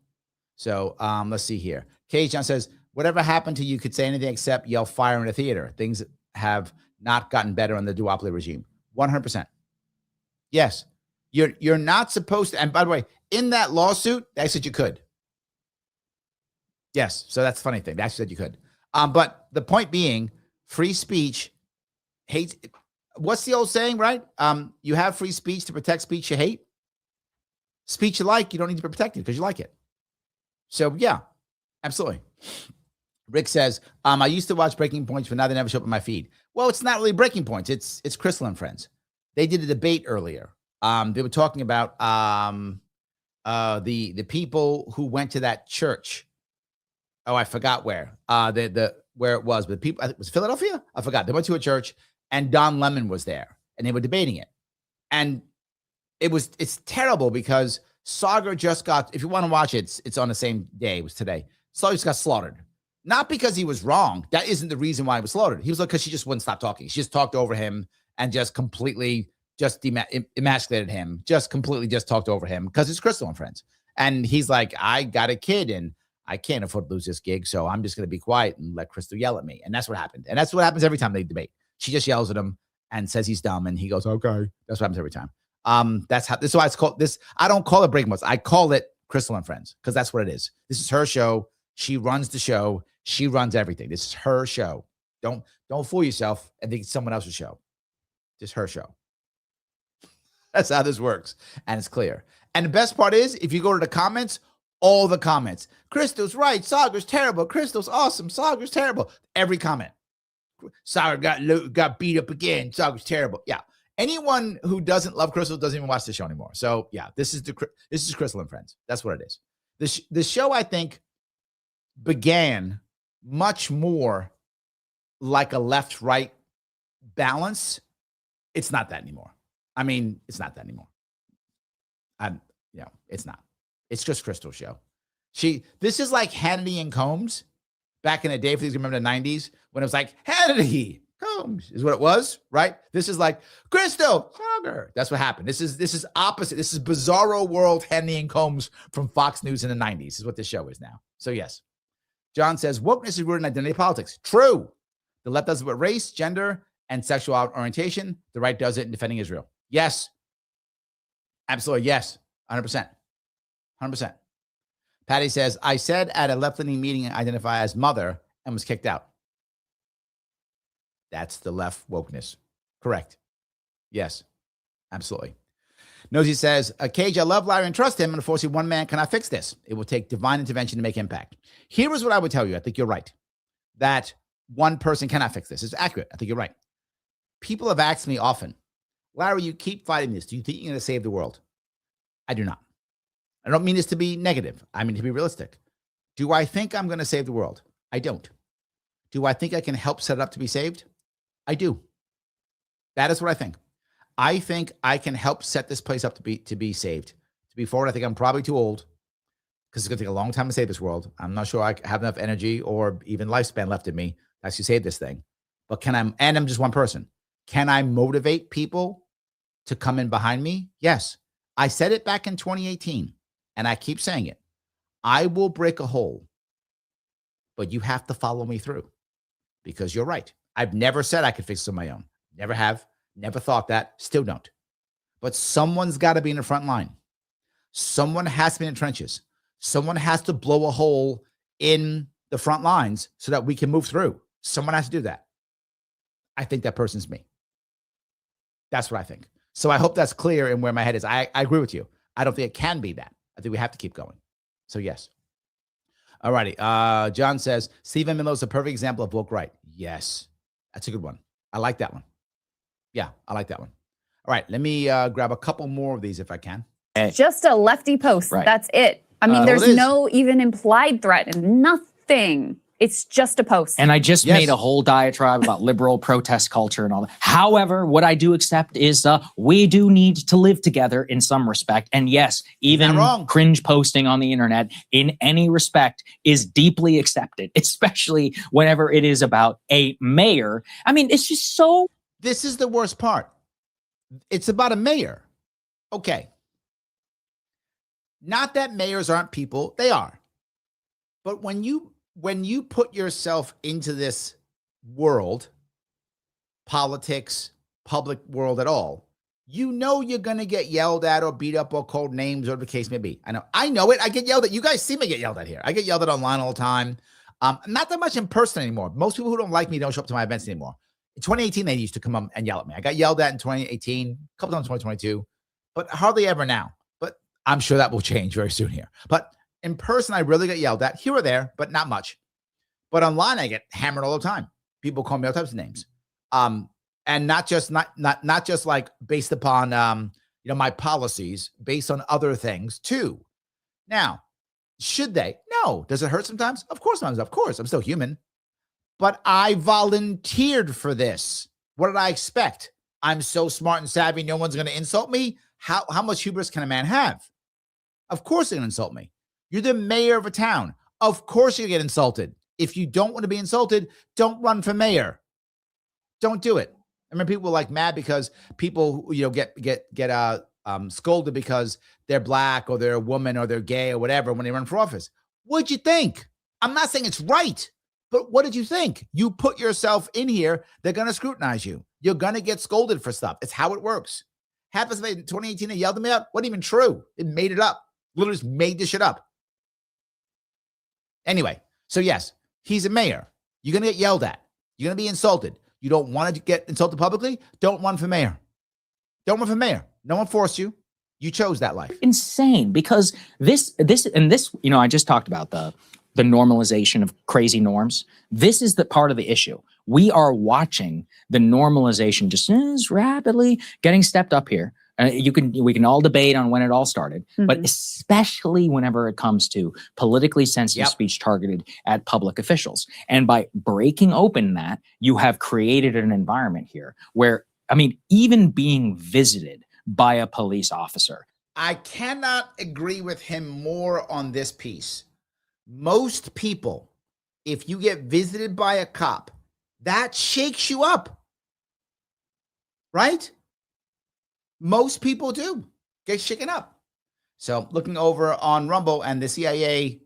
So let's see here. Cage John says, whatever happened to you could say anything except yell fire in a theater. Things have not gotten better on the duopoly regime. 100%. Yes. You're not supposed to. And by the way, in that lawsuit, they said you could. Yes. So that's the funny thing. They actually said you could. But the point being, free speech hates. What's the old saying, right? You have free speech to protect speech you hate. Speech you like, you don't need to be protected because you like it. So yeah, absolutely. Rick says, I used to watch Breaking Points, but now they never show up in my feed. Well, it's not really Breaking Points. It's Crystal and Friends. They did a debate earlier. They were talking about the people who went to that church. Oh, I forgot where. Where it was, but people, it was Philadelphia? I forgot. They went to a church and Don Lemon was there and they were debating it. And it's terrible because Sagar just got, if you want to watch it, it's on the same day. It was today. Sagar just got slaughtered. Not because he was wrong. That isn't the reason why he was slaughtered. He was like, because she just wouldn't stop talking. She just talked over him and just completely just emasculated him. Just completely just talked over him because it's Crystal and Friends. And he's like, I got a kid and I can't afford to lose this gig. So I'm just going to be quiet and let Crystal yell at me. And that's what happened. And that's what happens every time they debate. She just yells at him and says he's dumb. And he goes, okay. That's what happens every time. This is why it's called this. I don't call it Breaking Points. I call it Crystal and Friends because that's what it is. This is her show. She runs the show. She runs everything. This is her show. Don't fool yourself and think it's someone else's show. Just her show. That's how this works. And it's clear. And the best part is, if you go to the comments, all the comments. Crystal's right. Sagar's terrible. Crystal's awesome. Sagar's terrible. Every comment. Sagar got beat up again. Sagar's terrible. Yeah. Anyone who doesn't love Crystal doesn't even watch the show anymore. So yeah, this is Crystal and Friends. That's what it is. The show, I think, began much more like a left-right balance. It's not that anymore. I mean, it's not that anymore. It's not. It's just Crystal's show. This is like Hannity and Combs back in the day. If you remember the 90s, when it was like Hannity, Combs is what it was, right? This is like Crystal, Sagar. That's what happened. This is opposite. This is Bizarro World Hannity and Combs from Fox News in the 90s is what this show is now. So yes. John says, wokeness is rooted in identity politics. True. The left does it with race, gender, and sexual orientation. The right does it in defending Israel. Yes. Absolutely. Yes. 100%. 100%. Patty says, I said at a left-leaning meeting I identify as mother and was kicked out. That's the left wokeness. Correct. Yes. Absolutely. Nosy says, Cage, I love Larry and trust him. And unfortunately, one man cannot fix this. It will take divine intervention to make impact. Here is what I would tell you. I think you're right. That one person cannot fix this. It's accurate. I think you're right. People have asked me often, Larry, you keep fighting this. Do you think you're going to save the world? I do not. I don't mean this to be negative. I mean to be realistic. Do I think I'm going to save the world? I don't. Do I think I can help set it up to be saved? I do. That is what I think. I think I can help set this place up to be saved. To be forward, I think I'm probably too old because it's going to take a long time to save this world. I'm not sure I have enough energy or even lifespan left in me to actually save this thing. But and I'm just one person. Can I motivate people to come in behind me? Yes. I said it back in 2018. and I keep saying it, I will break a hole, but you have to follow me through, because you're right. I've never said I could fix it on my own. Never have, never thought that, still don't. But someone's got to be in the front line. Someone has to be in the trenches. Someone has to blow a hole in the front lines so that we can move through. Someone has to do that. I think that person's me. That's what I think. So I hope that's clear in where my head is. I agree with you. I don't think it can be that. I think we have to keep going. So yes. All righty. John says, Stephen Miller is a perfect example of woke right. Yes. That's a good one. I like that one. Yeah, I like that one. All right. Let me grab a couple more of these if I can. Just a lefty post. Right. That's it. I mean, Well, there's it is. no even implied threat and nothing. It's just a post. And I just Yes. made a whole diatribe about liberal protest culture and all that. However, what I do accept is we do need to live together in some respect. And yes, even Not wrong. cringe posting on the internet in any respect is deeply accepted, especially whenever it is about a mayor. I mean, it's just so. This is the worst part. It's about a mayor. Okay. Not that mayors aren't people. They are. But when you put yourself into this world, politics, public world at all, you know you're going to get yelled at or beat up or called names or the case may be. I know it. I get yelled at. You guys see me get yelled at here. I get yelled at online all the time. Not that much in person anymore. Most people who don't like me don't show up to my events anymore. In 2018, they used to come up and yell at me. I got yelled at in 2018, a couple times in 2022, but hardly ever now. But I'm sure that will change very soon here. But in person, I really get yelled at here or there, but not much. But online, I get hammered all the time. People call me all types of names, and not just like based upon my policies, based on other things too. Now, should they? No. Does it hurt sometimes? Of course, sometimes. Of course, I'm still human. But I volunteered for this. What did I expect? I'm so smart and savvy, no one's going to insult me. How much hubris can a man have? Of course they're going to insult me. You're the mayor of a town. Of course you get insulted. If you don't want to be insulted, don't run for mayor. Don't do it. I mean, people were like mad because people, get scolded because they're black or they're a woman or they're gay or whatever when they run for office. What'd you think? I'm not saying it's right, but what did you think? You put yourself in here. They're going to scrutinize you. You're going to get scolded for stuff. It's how it works. Half of in 2018, they yelled at me out. Wasn't even true. It made it up. Literally just made this shit up. Anyway, so yes, he's a mayor. You're going to get yelled at. You're going to be insulted. You don't want to get insulted publicly? Don't run for mayor. Don't run for mayor. No one forced you. You chose that life. Insane, because this, I just talked about the normalization of crazy norms. This is the part of the issue. We are watching the normalization just rapidly getting stepped up here. We can all debate on when it all started, but especially whenever it comes to politically sensitive speech targeted at public officials. And by breaking open that, you have created an environment here where, even being visited by a police officer. I cannot agree with him more on this piece. Most people, if you get visited by a cop, that shakes you up, right? Most people do get shaken up. So looking over on Rumble and the CIA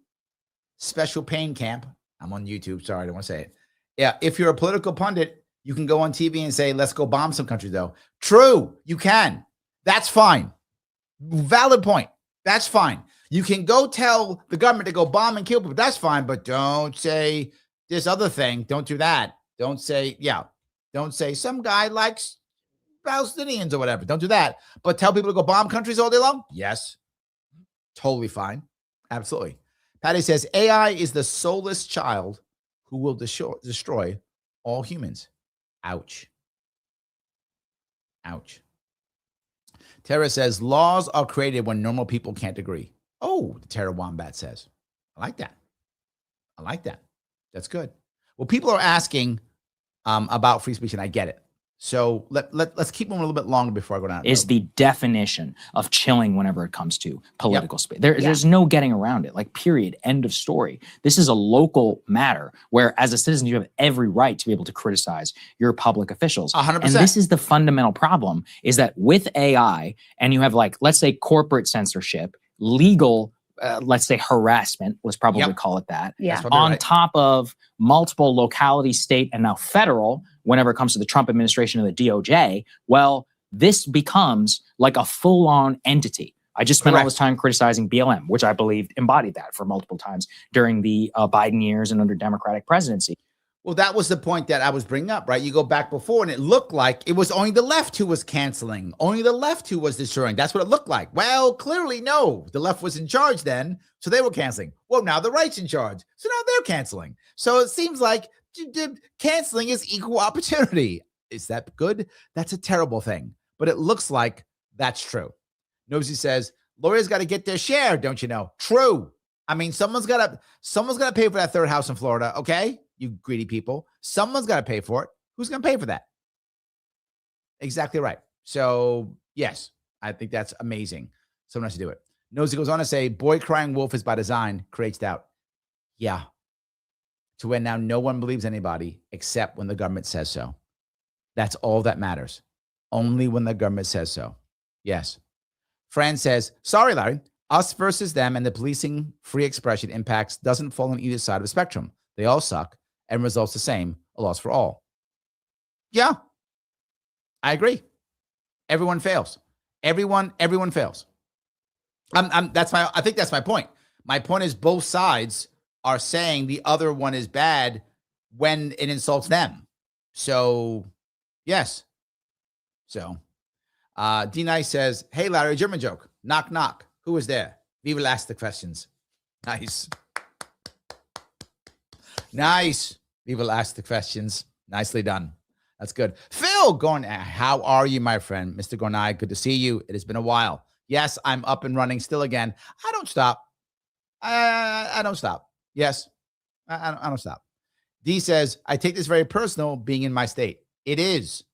special pain camp, I'm on YouTube. Sorry, I don't want to say it. Yeah, if you're a political pundit, you can go on TV and say, let's go bomb some countries, though. True, you can. That's fine. Valid point. That's fine. You can go tell the government to go bomb and kill people. That's fine, but don't say this other thing. Don't do that. Don't say some guy likes Palestinians or whatever. Don't do that. But tell people to go bomb countries all day long? Yes. Totally fine. Absolutely. Patty says, AI is the soulless child who will destroy all humans. Ouch. Ouch. Tara says, laws are created when normal people can't agree. Oh, Tara Wombat says. I like that. I like that. That's good. Well, people are asking about free speech, and I get it. So let's keep them a little bit longer before I go down. Is the definition of chilling whenever it comes to political space. There's no getting around it. Like, period. End of story. This is a local matter where, as a citizen, you have every right to be able to criticize your public officials. 100%. And this is the fundamental problem: is that with AI, and you have, like, let's say, corporate censorship, legal let's say harassment, let's probably Yep. call it that, Yeah. That's probably on right. top of multiple locality, state, and now federal, whenever it comes to the Trump administration and the DOJ, well, this becomes like a full-on entity. I just spent all Correct. this time criticizing BLM, which I believed embodied that for multiple times during the Biden years and under Democratic presidency. Well, that was the point that I was bringing up, right? You go back before and it looked like it was only the left who was canceling, only the left who was destroying. That's what it looked like. Well, clearly, no. The left was in charge then, so they were canceling. Well, now the right's in charge, so now they're canceling. So it seems like canceling is equal opportunity. Is that good? That's a terrible thing. But it looks like that's true. Nosy says, lawyers got to get their share, don't you know? True. I mean, someone's got to pay for that third house in Florida, okay? You greedy people. Someone's got to pay for it. Who's going to pay for that? Exactly right. So, yes, I think that's amazing. Someone has to do it. Nosy goes on to say, boy crying wolf is by design, creates doubt. Yeah. To where now no one believes anybody except when the government says so. That's all that matters. Only when the government says so. Yes. Fran says, sorry, Larry, us versus them and the policing free expression impacts doesn't fall on either side of the spectrum. They all suck and results the same, a loss for all. Yeah, I agree. Everyone fails. Everyone fails. I think that's my point. My point is both sides are saying the other one is bad when it insults them. So, yes. So, D Nice says, hey, Larry, German joke. Knock, knock. Who was there? We will ask the questions. Nice. Nice. We will ask the questions. Nicely done. That's good. Phil Gorn, how are you, my friend? Mr. Gornai, good to see you. It has been a while. Yes, I'm up and running still again. I don't stop. I don't stop. Yes, I don't stop. D says, I take this very personal being in my state. It is.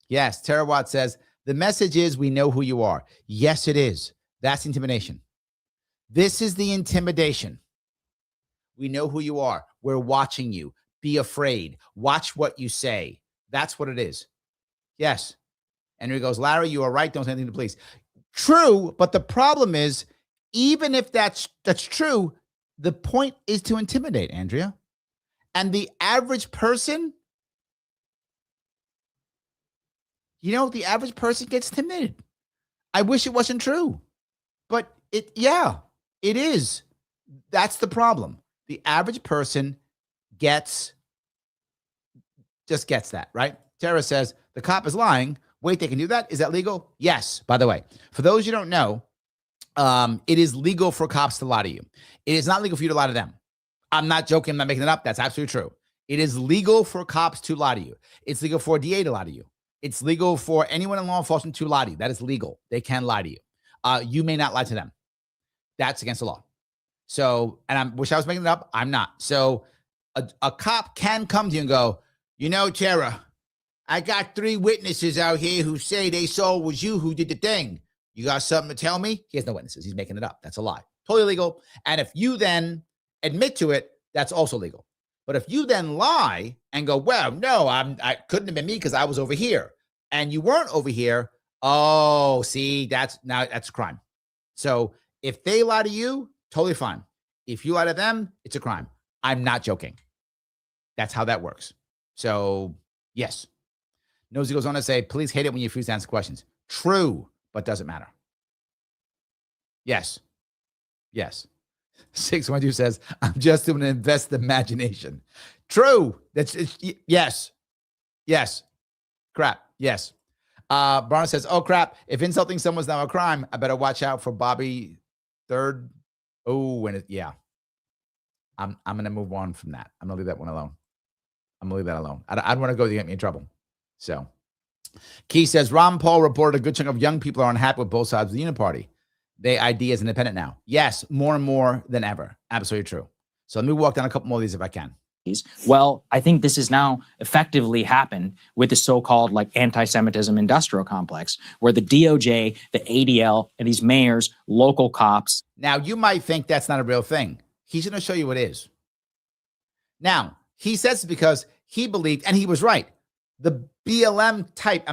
Yes, Terawatt says, the message is we know who you are. Yes, it is. That's intimidation. This is the intimidation. We know who you are. We're watching you. Be afraid. Watch what you say. That's what it is. Yes. And he goes, Larry, you are right. Don't say anything to police. True, but the problem is, even if that's true, the point is to intimidate, Andrea. And the average person, the average person gets intimidated. I wish it wasn't true, but it is. That's the problem. The average person just gets that, right? Tara says, the cop is lying. Wait, they can do that? Is that legal? Yes. By the way, for those you don't know, it is legal for cops to lie to you. It is not legal for you to lie to them. I'm not joking. I'm not making it up. That's absolutely true. It is legal for cops to lie to you. It's legal for a DA to lie to you. It's legal for anyone in law enforcement to lie to you. That is legal. They can lie to you. You may not lie to them. That's against the law. So, and I wish I was making it up. I'm not. So a cop can come to you and go, Tara, I got 3 witnesses out here who say they saw it was you who did the thing. You got something to tell me? He has no witnesses. He's making it up. That's a lie. Totally legal. And if you then admit to it, that's also legal. But if you then lie and go, well, no, I couldn't have been me because I was over here and you weren't over here. Oh, see, that's a crime. So if they lie to you, totally fine. If you lie to them, it's a crime. I'm not joking. That's how that works. So yes. Nosy goes on to say, police hate it when you refuse to answer questions. True, but doesn't matter. Yes. 612 says, I'm just doing an invest imagination. True. Yes. Crap. Yes. Barnes says, oh crap. If insulting someone's now a crime, I better watch out for Bobby Third. Oh, I'm going to move on from that. I'm going to leave that one alone. I don't want to go to get me in trouble. So Key says, Ron Paul reported a good chunk of young people are unhappy with both sides of the Uniparty. They ID as independent now. Yes, more and more than ever. Absolutely true. So let me walk down a couple more of these if I can. Well, I think this has now effectively happened with the so-called anti-Semitism industrial complex, where the DOJ, the ADL, and these mayors, local cops. Now, you might think that's not a real thing. He's going to show you what it is. Now, he says it because he believed, and he was right, the BLM type.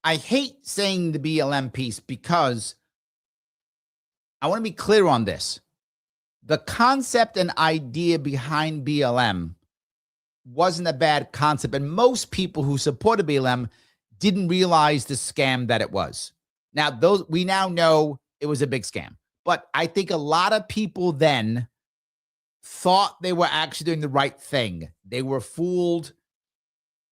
I hate saying the BLM piece because I want to be clear on this. The concept and idea behind BLM wasn't a bad concept, and most people who supported BLM didn't realize the scam that it was. Now, we now know it was a big scam, but I think a lot of people then thought they were actually doing the right thing. They were fooled.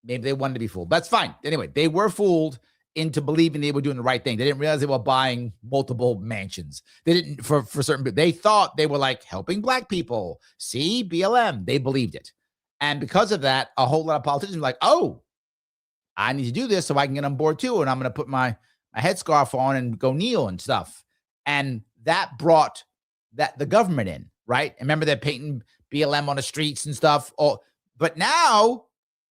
Maybe they wanted to be fooled. That's fine. Anyway, they were fooled into believing they were doing the right thing. They didn't realize they were buying multiple mansions. They didn't for certain. They thought they were like helping black people. See, BLM. They believed it. And because of that, a whole lot of politicians were like, oh, I need to do this so I can get on board too. And I'm going to put my headscarf on and go kneel and stuff. And that brought the government in, right? And remember they're painting BLM on the streets and stuff. Oh, but now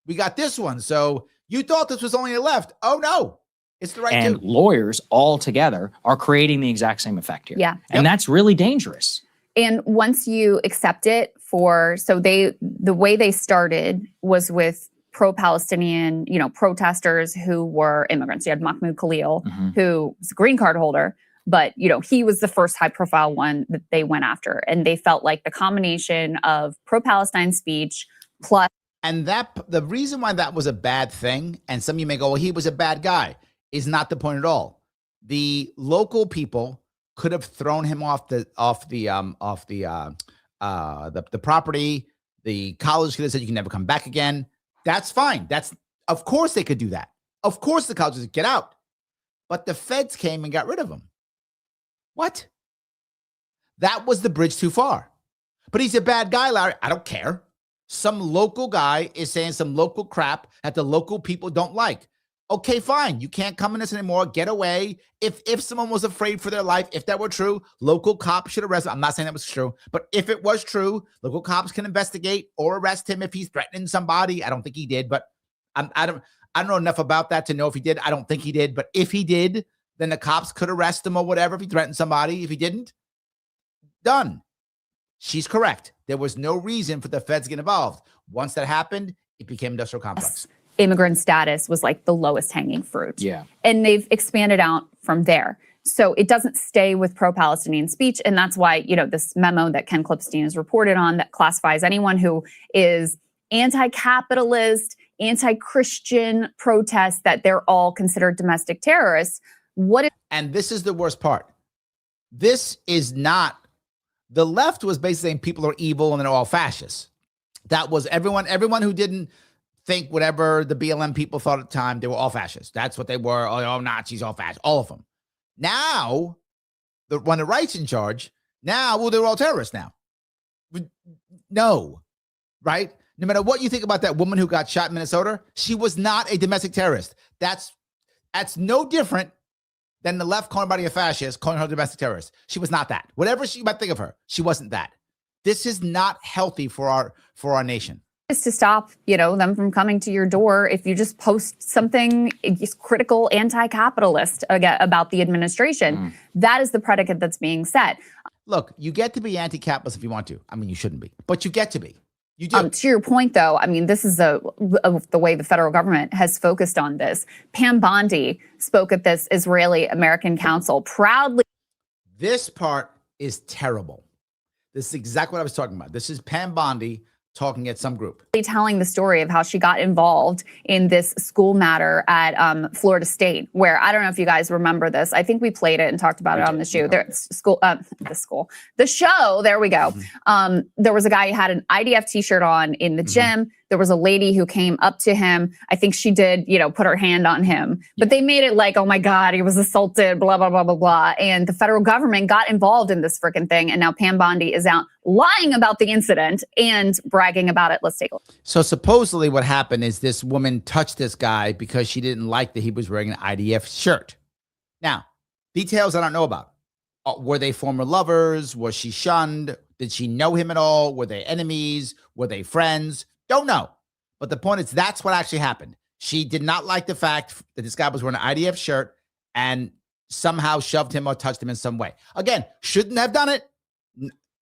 we got this one. So you thought this was only the left. Oh, no. It's the right And dude. lawyers all together are creating the exact same effect here. Yeah. And that's really dangerous. And once you accept it the way they started was with pro-Palestinian, protesters who were immigrants. You had Mahmoud Khalil, who was a green card holder, but, he was the first high profile one that they went after. And they felt like the combination of pro-Palestine speech plus. And the reason why that was a bad thing, and some of you may go, well, he was a bad guy, is not the point at all. The local people could have thrown him off the property. The college could have said you can never come back again. That's fine. Of course they could do that. Of course the college would get out. But the feds came and got rid of him. What? That was the bridge too far. But he's a bad guy, Larry. I don't care. Some local guy is saying some local crap that the local people don't like. Okay, fine. You can't come in this anymore. Get away. If someone was afraid for their life, if that were true, local cops should arrest him. I'm not saying that was true, but if it was true, local cops can investigate or arrest him if he's threatening somebody. I don't think he did, but I don't know enough about that to know if he did. I don't think he did, but if he did, then the cops could arrest him or whatever if he threatened somebody. If he didn't, done. She's correct. There was no reason for the feds to get involved. Once that happened, it became industrial complex. Immigrant status was like the lowest hanging fruit. Yeah. And they've expanded out from there. So it doesn't stay with pro-Palestinian speech. And that's why, this memo that Ken Klipstein has reported on that classifies anyone who is anti-capitalist, anti-Christian protests, that they're all considered domestic terrorists. And this is the worst part. This is not, the left was basically saying people are evil and they're all fascists. That was everyone who didn't think whatever the BLM people thought at the time, they were all fascists. That's what they were. Oh, Nazis, all fascists, all of them. Now, when the right's in charge, they're all terrorists now. No, right? No matter what you think about that woman who got shot in Minnesota, she was not a domestic terrorist. That's no different than the left calling everybody a fascist, calling her a domestic terrorist. She was not that. Whatever you might think of her, she wasn't that. This is not healthy for our nation. Is to stop, them from coming to your door if you just post something critical, anti-capitalist about the administration. That is the predicate that's being set. Look, you get to be anti-capitalist if you want to. I mean, you shouldn't be, but you get to be. You do. To your point, though, I mean, this is the way the federal government has focused on this. Pam Bondi spoke at this Israeli-American Council proudly. This part is terrible. This is exactly what I was talking about. This is Pam Bondi talking at some group. Telling the story of how she got involved in this school matter at Florida State, where I don't know if you guys remember this. I think we played it and talked about it on the show. The show. There we go. There was a guy who had an IDF t-shirt on in the gym. There was a lady who came up to him. I think she did, put her hand on him, but they made it like, oh my God, he was assaulted, blah, blah, blah, blah, blah. And the federal government got involved in this freaking thing. And now Pam Bondi is out lying about the incident and bragging about it. Let's take a look. So supposedly what happened is this woman touched this guy because she didn't like that he was wearing an IDF shirt. Now, details I don't know about. Were they former lovers? Was she shunned? Did she know him at all? Were they enemies? Were they friends? Don't know. But the point is that's what actually happened. She did not like the fact that this guy was wearing an IDF shirt and somehow shoved him or touched him in some way. Again, shouldn't have done it.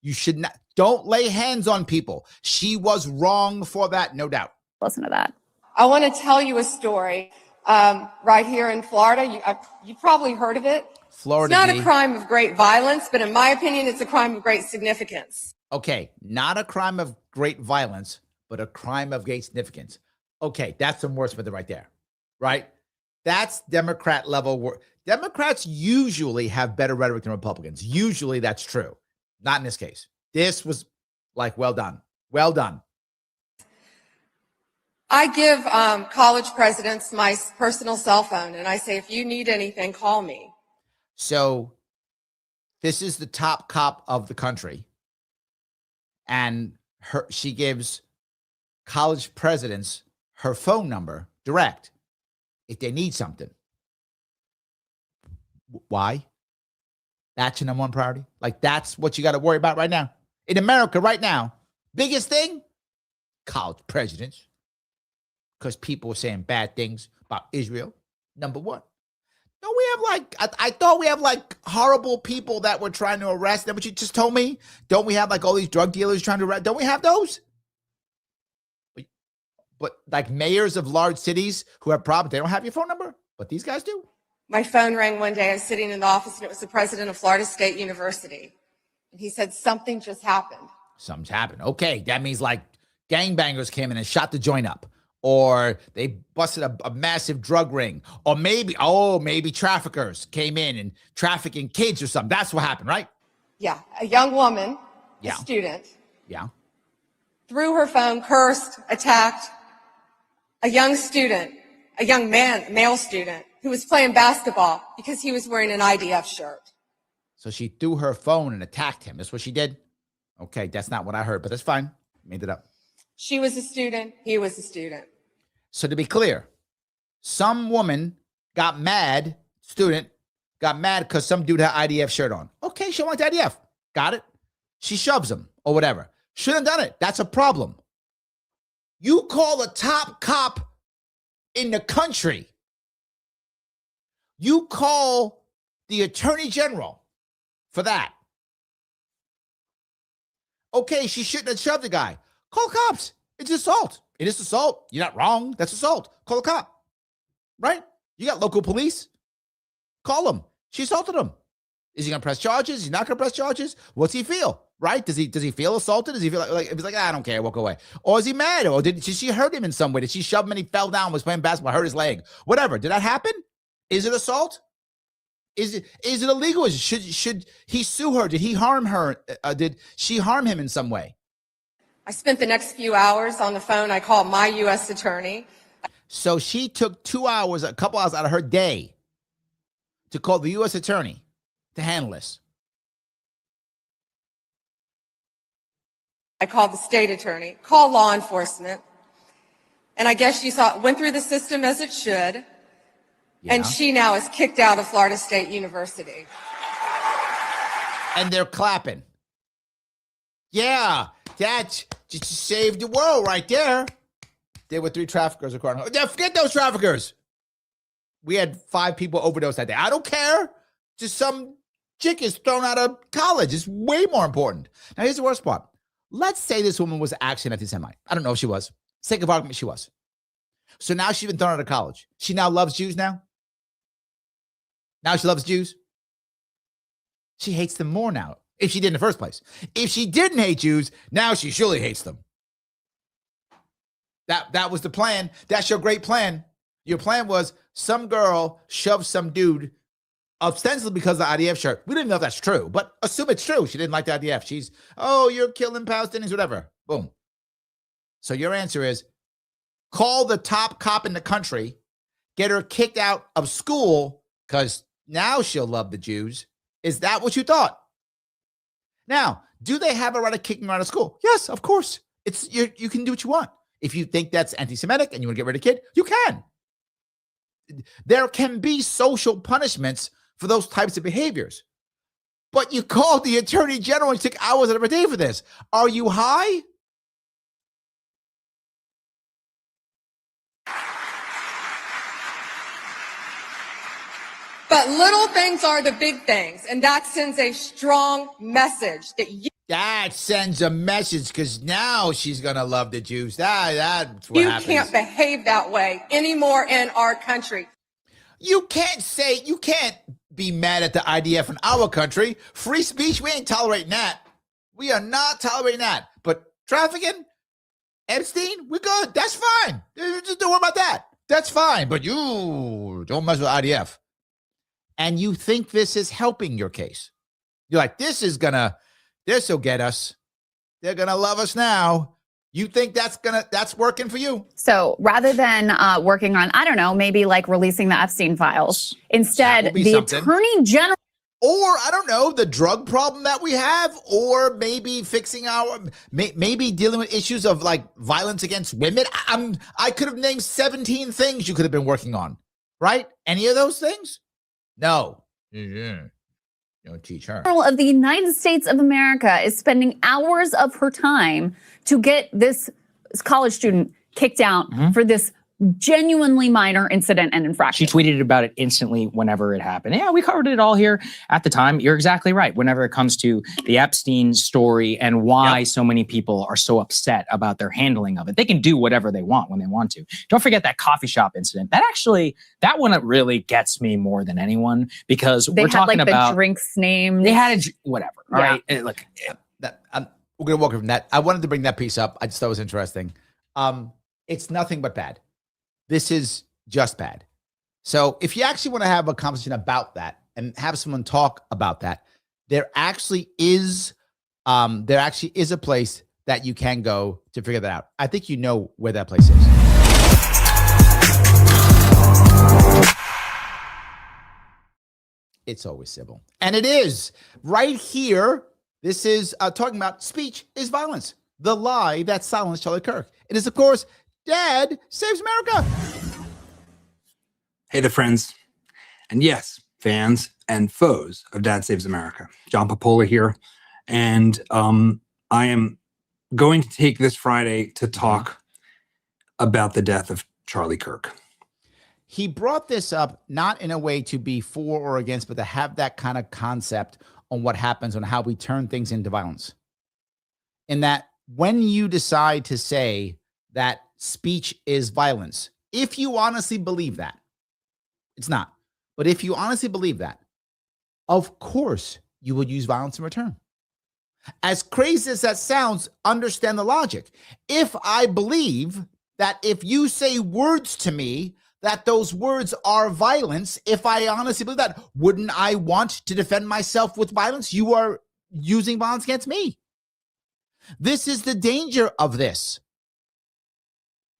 You should not. Don't lay hands on people. She was wrong for that, no doubt. Listen to that. I want to tell you a story right here in Florida. You probably heard of it. Florida. It's not D. a crime of great violence, but in my opinion, it's a crime of great significance. Okay, not a crime of great violence, but a crime of great significance. Okay, that's some wordsmith right there, right? That's Democrat level work. Democrats usually have better rhetoric than Republicans. Usually that's true. Not in this case. This was like, well done. Well done. I give college presidents my personal cell phone, and I say, if you need anything, call me. So this is the top cop of the country. And she gives college presidents her phone number direct if they need something. Why? That's your number one priority. Like, that's what you got to worry about right now. In America right now, biggest thing, college presidents. Because people are saying bad things about Israel. Number one. Don't we have like, I thought we have like horrible people that were trying to arrest. That what you just told me? Don't we have like all these drug dealers trying to arrest? Don't we have those? But like mayors of large cities who have problems, they don't have your phone number, but these guys do. My phone rang one day. I was sitting in the office, and it was the president of Florida State University. And he said, something just happened. Something's happened. Okay, that means like gangbangers came in and shot the joint up. Or they busted a massive drug ring. Or maybe traffickers came in and trafficking kids or something. That's what happened, right? Yeah, a young woman, Yeah. a student, Yeah. threw her phone, cursed, attacked a young student, a young man, male student, who was playing basketball because he was wearing an IDF shirt. So she threw her phone and attacked him. That's what she did? Okay, that's not what I heard, but that's fine. Made it up. She was a student. He was a student. So to be clear, some woman got mad, student got mad because some dude had IDF shirt on. Okay, she don't like the IDF. Got it? She shoves him or whatever. Shouldn't have done it. That's a problem. You call a top cop in the country. You call the attorney general for that. Okay, she shouldn't have shoved the guy. Call cops. It's assault. It is assault. You're not wrong. That's assault. Call a cop. Right? You got local police. Call him. She assaulted him. Is he going to press charges? Is he not going to press charges? What's he feel? Right? Does he feel assaulted? Does he feel like if he's like, I don't care, walk away? Or is he mad? Or did she hurt him in some way? Did she shove him and he fell down, was playing basketball, hurt his leg? Whatever. Did that happen? Is it assault? Is it illegal? Should he sue her? Did he harm her? Did she harm him in some way? I spent the next few hours on the phone. I called my U.S. attorney. So she took 2 hours, a couple hours out of her day to call the U.S. attorney to handle this. I called the state attorney, called law enforcement. And I guess she went through the system as it should. Yeah. And she now is kicked out of Florida State University. And they're clapping. Yeah, that just saved the world right there. There were 3 traffickers according to her. Forget those traffickers. We had 5 people overdose that day. I don't care. Just some chick is thrown out of college. It's way more important. Now, here's the worst part. Let's say this woman was actually an anti-Semite. I don't know if she was. Sake of argument, she was. So now she's been thrown out of college. She now loves Jews now? Now she loves Jews? She hates them more now, if she did in the first place. If she didn't hate Jews, now she surely hates them. That was the plan. That's your great plan. Your plan was some girl shoved some dude ostensibly because of the IDF shirt. We don't even know if that's true, but assume it's true. She didn't like the IDF. She's, you're killing Palestinians, whatever. Boom. So your answer is call the top cop in the country, get her kicked out of school because now she'll love the Jews. Is that what you thought? Now, do they have a right of kicking her out of school? Yes, of course. You can do what you want. If you think that's anti-Semitic and you want to get rid of a kid, you can. There can be social punishments for those types of behaviors. But you called the attorney general and took hours out of her day for this. Are you high? But little things are the big things, and that sends a strong message that sends a message because now she's going to love the Jews. That's what happens. You can't behave that way anymore in our country. You can't be mad at the IDF in our country. Free speech, we ain't tolerating that. We are not tolerating that. But trafficking, Epstein, we're good. That's fine. Just don't worry about that. That's fine. But you don't mess with IDF. And you think this is helping your case. You're like, this will get us. They're going to love us now. You think that's working for you? So rather than working on, I don't know, maybe like releasing the Epstein files, instead the Attorney General, or I don't know, the drug problem that we have, or maybe fixing maybe dealing with issues of like violence against women. I could have named 17 things you could have been working on, right? Any of those things? No. Don't teach her. of the United States of America is spending hours of her time to get this college student kicked out for this genuinely minor incident and infraction. She tweeted about it instantly whenever it happened. Yeah, we covered it all here at the time. You're exactly right. Whenever it comes to the Epstein story and why so many people are so upset about their handling of it, they can do whatever they want when they want to. Don't forget that coffee shop incident. That one really gets me more than anyone, because they we're had talking like about the drinks named. They had whatever. All right. Look, we're going to walk from that. I wanted to bring that piece up. I just thought it was interesting. It's nothing but bad. This is just bad. So if you actually want to have a conversation about that and have someone talk about that, there actually is a place that you can go to figure that out. I think you know where that place is. It's always civil. And it is right here. This is talking about speech is violence. The lie that silenced Charlie Kirk. It is, of course, Dad Saves America. Hey there, friends. And yes, fans and foes of Dad Saves America. John Papola here. And I am going to take this Friday to talk about the death of Charlie Kirk. He brought this up not in a way to be for or against, but to have that kind of concept on what happens, on how we turn things into violence. In that when you decide to say that speech is violence, if you honestly believe that, it's not, but if you honestly believe that, of course you would use violence in return. As crazy as that sounds, understand the logic. If I believe that if you say words to me, that those words are violence, if I honestly believe that, wouldn't I want to defend myself with violence? You are using violence against me. This is the danger of this.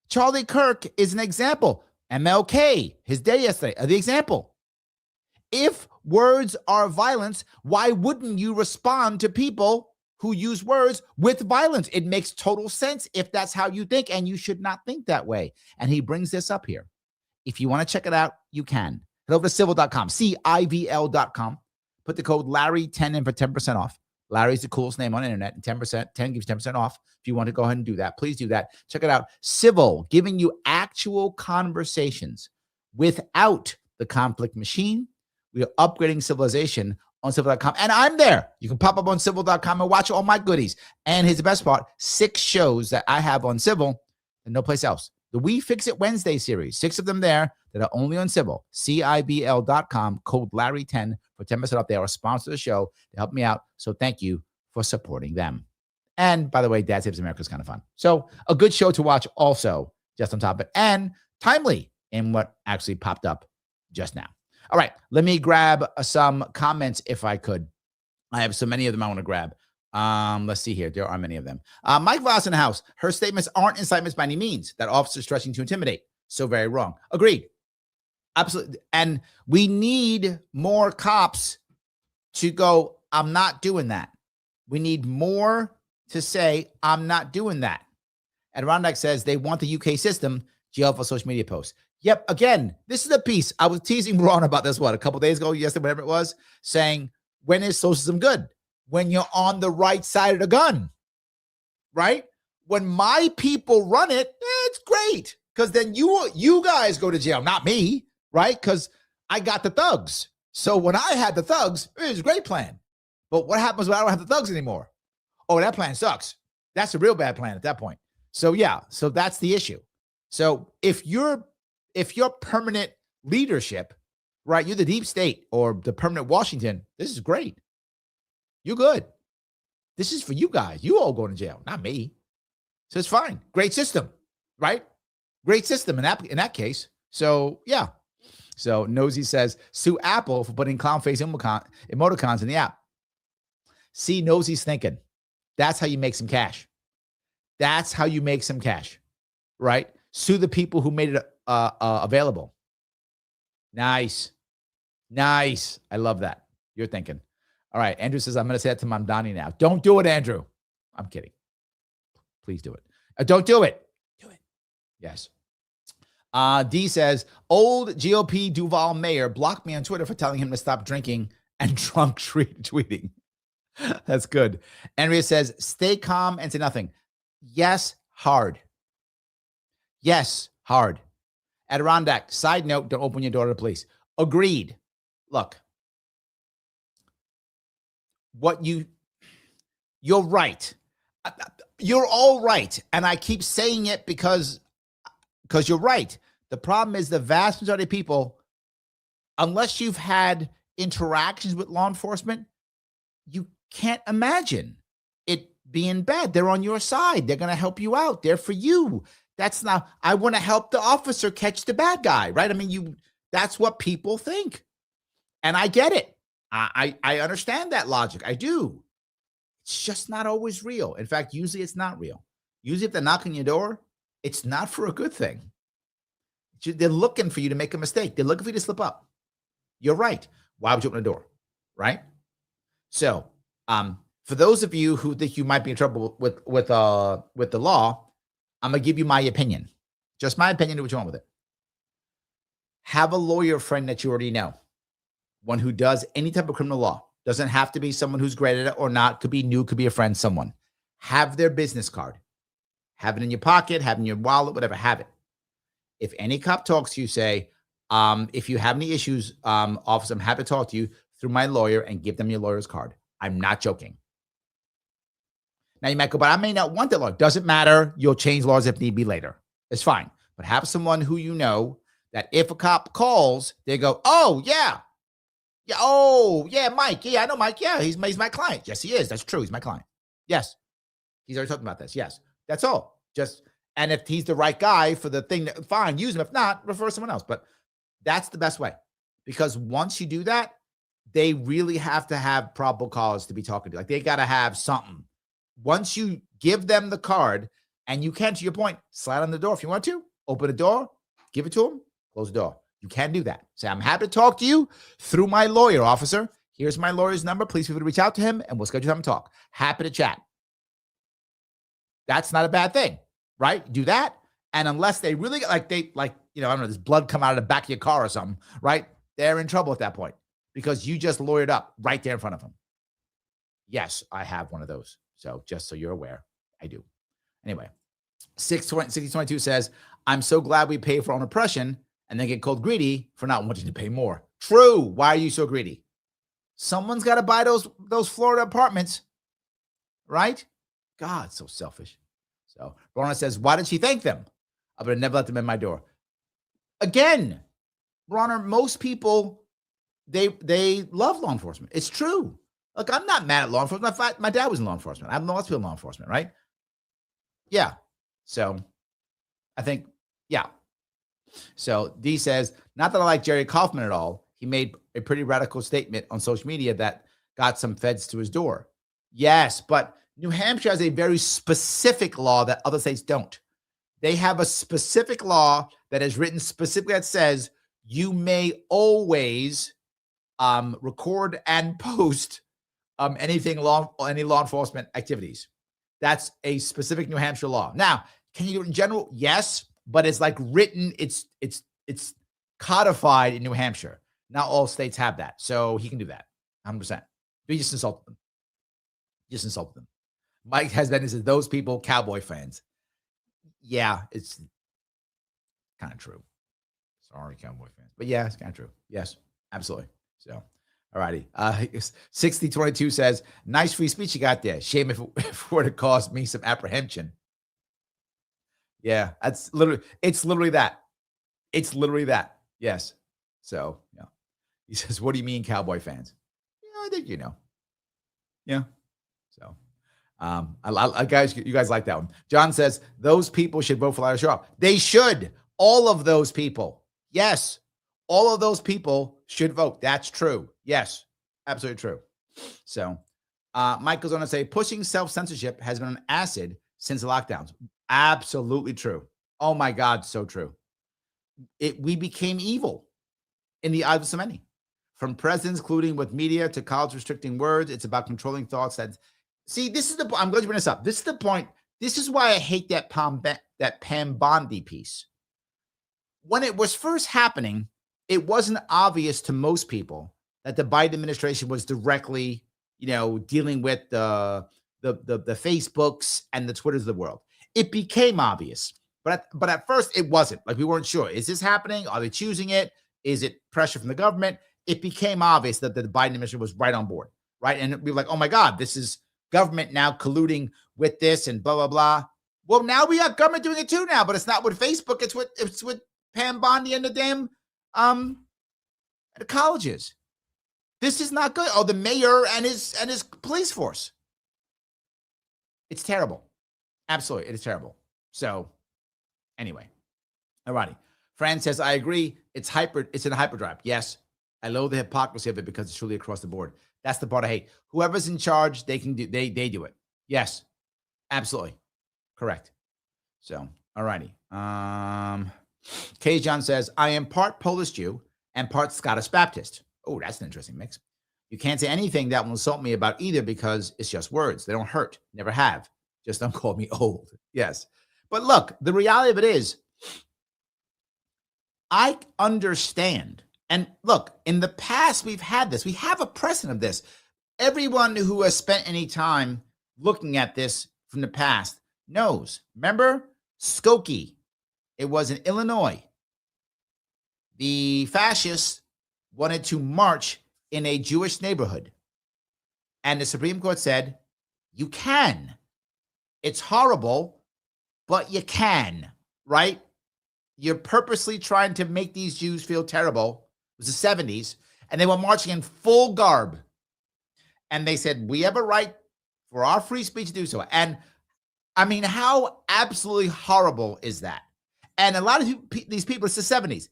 Charlie Kirk is an example. MLK, his day yesterday, the example. If words are violence, why wouldn't you respond to people who use words with violence? It makes total sense if that's how you think, and you should not think that way. And he brings this up here. If you want to check it out, you can. Head over to civil.com, CIVL.com. Put the code Larry10 in for 10% off. Larry's the coolest name on the internet, and 10% gives you 10% off. If you want to go ahead and do that, please do that. Check it out. Civil, giving you actual conversations without the conflict machine. We are upgrading civilization on civil.com, and I'm there. You can pop up on civil.com and watch all my goodies. And here's the best part, 6 shows that I have on Civil and no place else. The We Fix It Wednesday series, 6 of them there that are only on Civil. CIVL.com, code Larry10 for 10% off. They are a sponsor of the show. They help me out. So thank you for supporting them. And by the way, Dad Saves America is kind of fun. So a good show to watch also, just on top of it, and timely in what actually popped up just now. All right, let me grab some comments if I could. I have so many of them I want to grab. Let's see here. There are many of them. Mike Voss in the house. Her statements aren't incitements by any means. That officer stretching to intimidate. So very wrong. Agreed. Absolutely. And we need more cops to go, I'm not doing that. We need more to say, I'm not doing that. And Rondak says they want the UK system, jail for social media posts. Yep. Again, this is a piece. I was teasing Ron about this, a couple days ago, yesterday, whatever it was, saying, when is socialism good? When you're on the right side of the gun, right? When my people run it, it's great. Because then you guys go to jail, not me, right? Because I got the thugs. So when I had the thugs, it was a great plan. But what happens when I don't have the thugs anymore? Oh, that plan sucks. That's a real bad plan at that point. So yeah, so that's the issue. So if your permanent leadership right? You're the deep state or the permanent Washington. This is great. You're good. This is for you guys. You all going to jail, not me. So it's fine. Great system, right? Great system in that case. So yeah. So Nosy says, sue Apple for putting clown face emoticons in the app. See, Nosy's thinking. That's how you make some cash. That's how you make some cash, right? Sue the people who made it available. Nice. Nice. I love that. You're thinking. All right. Andrew says, I'm going to say that to Mamdani now. Don't do it, Andrew. I'm kidding. Please do it. Don't do it. Do it. Yes. D says, old GOP Duval mayor blocked me on Twitter for telling him to stop drinking and drunk tweeting. That's good. Andrea says, stay calm and say nothing. Yes, hard. Yes, hard. Adirondack, side note, don't open your door to the police. Agreed. Look, you're right. You're all right. And I keep saying it because you're right. The problem is the vast majority of people, unless you've had interactions with law enforcement, you can't imagine it being bad. They're on your side. They're going to help you out. They're for you. That's not, I want to help the officer catch the bad guy, right? I mean, that's what people think. And I get it. I understand that logic. I do. It's just not always real. In fact, usually it's not real. Usually if they're knocking your door, it's not for a good thing. They're looking for you to make a mistake. They're looking for you to slip up. You're right. Why would you open the door? Right? So, for those of you who think you might be in trouble with the law, I'm going to give you my opinion. Just my opinion. Do what you want with it. Have a lawyer friend that you already know. One who does any type of criminal law. Doesn't have to be someone who's great at it or not. Could be new, could be a friend, someone. Have their business card. Have it in your pocket, have it in your wallet, whatever, have it. If any cop talks to you, say, if you have any issues, officer, I'm happy to talk to you through my lawyer, and give them your lawyer's card. I'm not joking. Now you might go, but I may not want that law. Doesn't matter. You'll change laws if need be later. It's fine. But have someone who you know that if a cop calls, they go, oh, yeah. Yeah. Oh, yeah, Mike. Yeah, I know Mike. Yeah, he's my client. Yes, he is. That's true. He's my client. Yes. He's already talking about this. Yes. That's all. And if he's the right guy for the thing, fine, use him. If not, refer someone else. But that's the best way. Because once you do that, they really have to have probable cause to be talking to. Like, they got to have something. Once you give them the card, and you can, to your point, slide on the door if you want to, open the door, give it to them, close the door. You can do that. Say, I'm happy to talk to you through my lawyer, officer. Here's my lawyer's number. Please feel free to reach out to him, and we'll schedule time to talk. Happy to chat. That's not a bad thing, right? Do that. And unless they really, I don't know, there's blood come out of the back of your car or something, right? They're in trouble at that point because you just lawyered up right there in front of them. Yes, I have one of those. So just so you're aware, I do. Anyway, 6022 says, I'm so glad we pay for our own oppression and then get called greedy for not wanting to pay more. True. Why are you so greedy? Someone's got to buy those Florida apartments, right? God, so selfish. So Rona says, why did she thank them? I would have never let them in my door. Again, Rona, most people, they love law enforcement. It's true. Look, I'm not mad at law enforcement. My dad was in law enforcement. I have lots of people in law enforcement, right? Yeah. So I think, yeah. So D says, not that I like Jerry Kaufman at all. He made a pretty radical statement on social media that got some feds to his door. Yes, but New Hampshire has a very specific law that other states don't. They have a specific law that is written specifically that says you may always record and post any law enforcement activities. That's a specific New Hampshire law. Now, can you do it in general? Yes, but it's like written. It's codified in New Hampshire. Not all states have that, so he can do that 100%. You just insulted them. Just insulted them. Mike has been, says, those people, Cowboy fans. Yeah, it's kind of true. Sorry, Cowboy fans. But yeah, it's kind of true. Yes, absolutely. So, all righty. 6022 says, nice free speech you got there. Shame if it were to cause me some apprehension. Yeah, it's literally that. It's literally that. Yes. So, yeah. He says, what do you mean, Cowboy fans? Yeah, I think you know. Yeah. So, guys, you guys like that one. John says, those people should vote for Larry Sharpe. They should. All of those people. Yes. All of those people should vote. That's true. Yes. Absolutely true. So, Mike goes on to say, pushing self-censorship has been an acid since the lockdowns. Absolutely true. Oh my God, so true. We became evil in the eyes of so many. From presidents colluding with media to college restricting words, it's about controlling thoughts. See, this is the I'm going to bring this up. This is the point. This is why I hate that Pam Bondi piece. When it was first happening, it wasn't obvious to most people that the Biden administration was directly, dealing with the Facebooks and the Twitters of the world. It became obvious, but at first it wasn't. Like, we weren't sure. Is this happening? Are they choosing it? Is it pressure from the government? It became obvious that the Biden administration was right on board, right? And we were like, oh my God, this is government now colluding with this and blah, blah, blah. Well, now we got government doing it too now, but it's not with Facebook. It's with Pam Bondi and the damn the colleges. This is not good. Oh, the mayor and his police force. It's terrible. Absolutely. It is terrible. So anyway, alrighty. Fran says, I agree. It's in a hyperdrive. Yes. I loathe the hypocrisy of it because it's truly across the board. That's the part I hate. Whoever's in charge, they do it. Yes. Absolutely. Correct. So, alrighty. K. John says, I am part Polish Jew and part Scottish Baptist. Oh, that's an interesting mix. You can't say anything that will insult me about either because it's just words. They don't hurt. Never have. Just don't call me old. Yes. But look, the reality of it is, I understand. And look, in the past, we've had this. We have a precedent of this. Everyone who has spent any time looking at this from the past knows. Remember Skokie? It was in Illinois. The fascists wanted to march in a Jewish neighborhood. And the Supreme Court said, you can. It's horrible, but you can, right? You're purposely trying to make these Jews feel terrible. It was the 70s. And they were marching in full garb. And they said, we have a right for our free speech to do so. And I mean, how absolutely horrible is that? And a lot of these people, it's the 70s.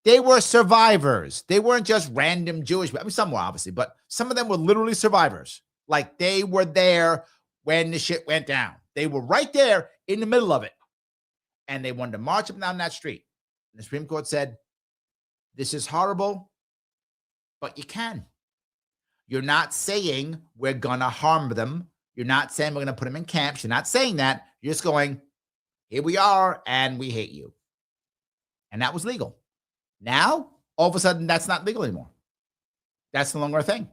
They were survivors. They weren't just random Jewish. I mean, some were obviously, but some of them were literally survivors. Like, they were there when the shit went down. They were right there in the middle of it. And they wanted to march up and down that street. And the Supreme Court said, this is horrible, but you can. You're not saying we're going to harm them. You're not saying we're going to put them in camps. You're not saying that. You're just going, here we are, and we hate you. And that was legal. Now, all of a sudden, that's not legal anymore. That's no longer a thing.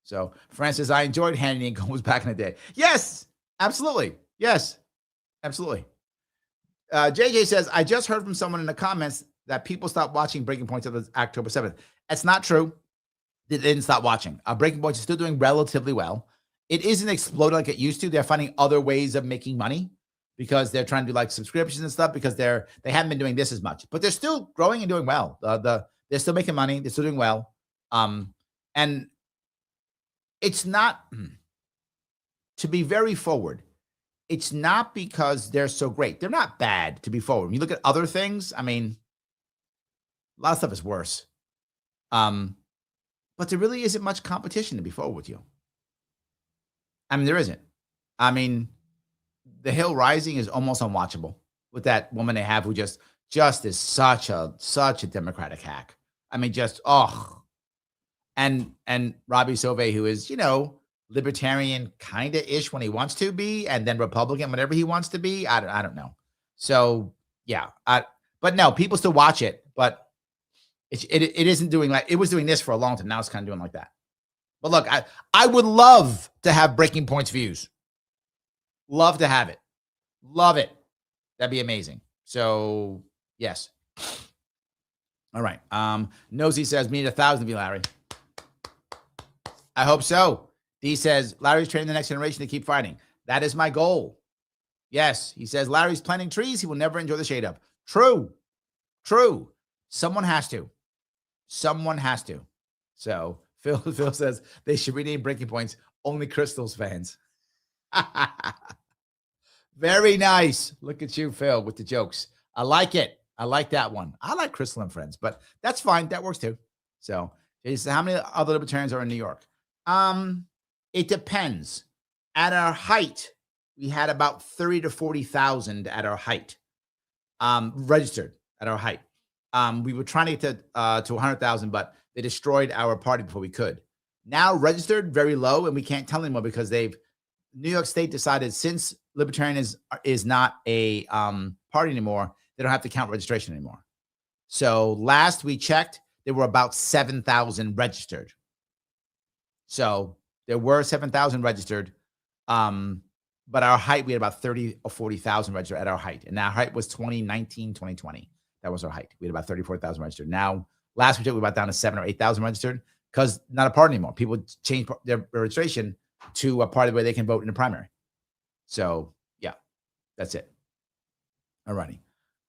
So, Francis, I enjoyed Hannity and Combs back in the day. Yes, absolutely. Yes, absolutely. JJ says, I just heard from someone in the comments that people stopped watching Breaking Point until October 7th. That's not true. They didn't stop watching. Breaking Point is still doing relatively well. It isn't exploding like it used to. They're finding other ways of making money because they're trying to do like subscriptions and stuff because they haven't been doing this as much. But they're still growing and doing well. They're still making money. They're still doing well. And it's not, to be very forward, it's not because they're so great. They're not bad, to be forward. When you look at other things, I mean, a lot of stuff is worse. But there really isn't much competition, to be forward with you. I mean, there isn't. I mean, The Hill Rising is almost unwatchable with that woman they have who just is such a Democratic hack. I mean, just, and Robbie Sauvé, who is, libertarian kind of ish when he wants to be, and then Republican whenever he wants to be. I don't know. So yeah, but no, people still watch it, but it isn't doing like it was doing this for a long time. Now it's kind of doing like that. But look, I would love to have Breaking Point's views. Love to have it. Love it. That'd be amazing. So yes. All right. Nosy says, we need 1,000 of you, Larry. I hope so. D says, Larry's training the next generation to keep fighting. That is my goal. Yes. He says, Larry's planting trees he will never enjoy the shade of. True. True. Someone has to. Someone has to. So Phil says they should rename Breaking Points Only Crystals Fans. Very nice. Look at you, Phil, with the jokes. I like it. I like that one. I like Crystal and Friends, but that's fine. That works too. So how many other libertarians are in New York? It depends. At our height, we had about 30 to 40,000 at our height, registered at our height. We were trying to get to 100,000, but they destroyed our party before we could. Now registered, very low, and we can't tell anymore because New York State decided since Libertarian is not a party anymore, they don't have to count registration anymore. So last we checked, there were about 7,000 registered. So there were 7,000 registered, but our height, we had about 30 or 40,000 registered at our height. And our height was 2019, 2020. That was our height. We had about 34,000 registered. Now, last we checked, we were about down to 7,000 or 8,000 registered because not a party anymore. People change their registration to a party where they can vote in the primary. So, yeah, that's it. All righty.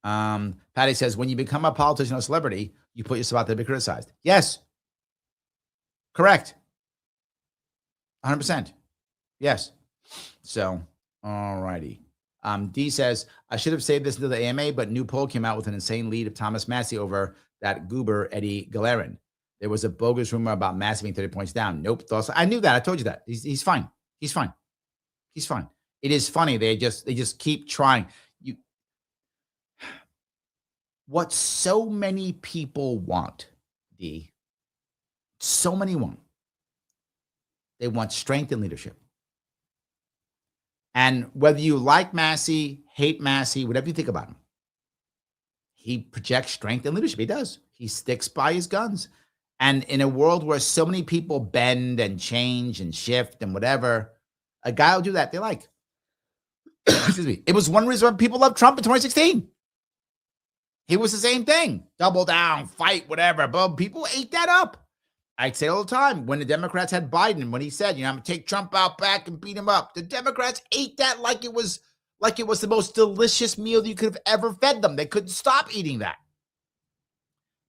Patty says, when you become a politician or celebrity, you put yourself out there to be criticized. Yes. Correct. 100%. Yes. So, all righty. D says, I should have saved this until the AMA, but new poll came out with an insane lead of Thomas Massey over that goober Eddie Galerin. There was a bogus rumor about Massey being 30 points down. Nope. I knew that. I told you that. He's fine. He's fine. He's fine. It is funny. They just keep trying. What so many people want, D, so many want. They want strength and leadership. And whether you like Massey, hate Massey, whatever you think about him, he projects strength and leadership. He does. He sticks by his guns. And in a world where so many people bend and change and shift and whatever, a guy will do that. They like. Excuse me. It was one reason why people loved Trump in 2016. He was the same thing. Double down, fight, whatever. But people ate that up. I say all the time, when the Democrats had Biden, when he said, I'm going to take Trump out back and beat him up, the Democrats ate that like it was the most delicious meal you could have ever fed them. They couldn't stop eating that.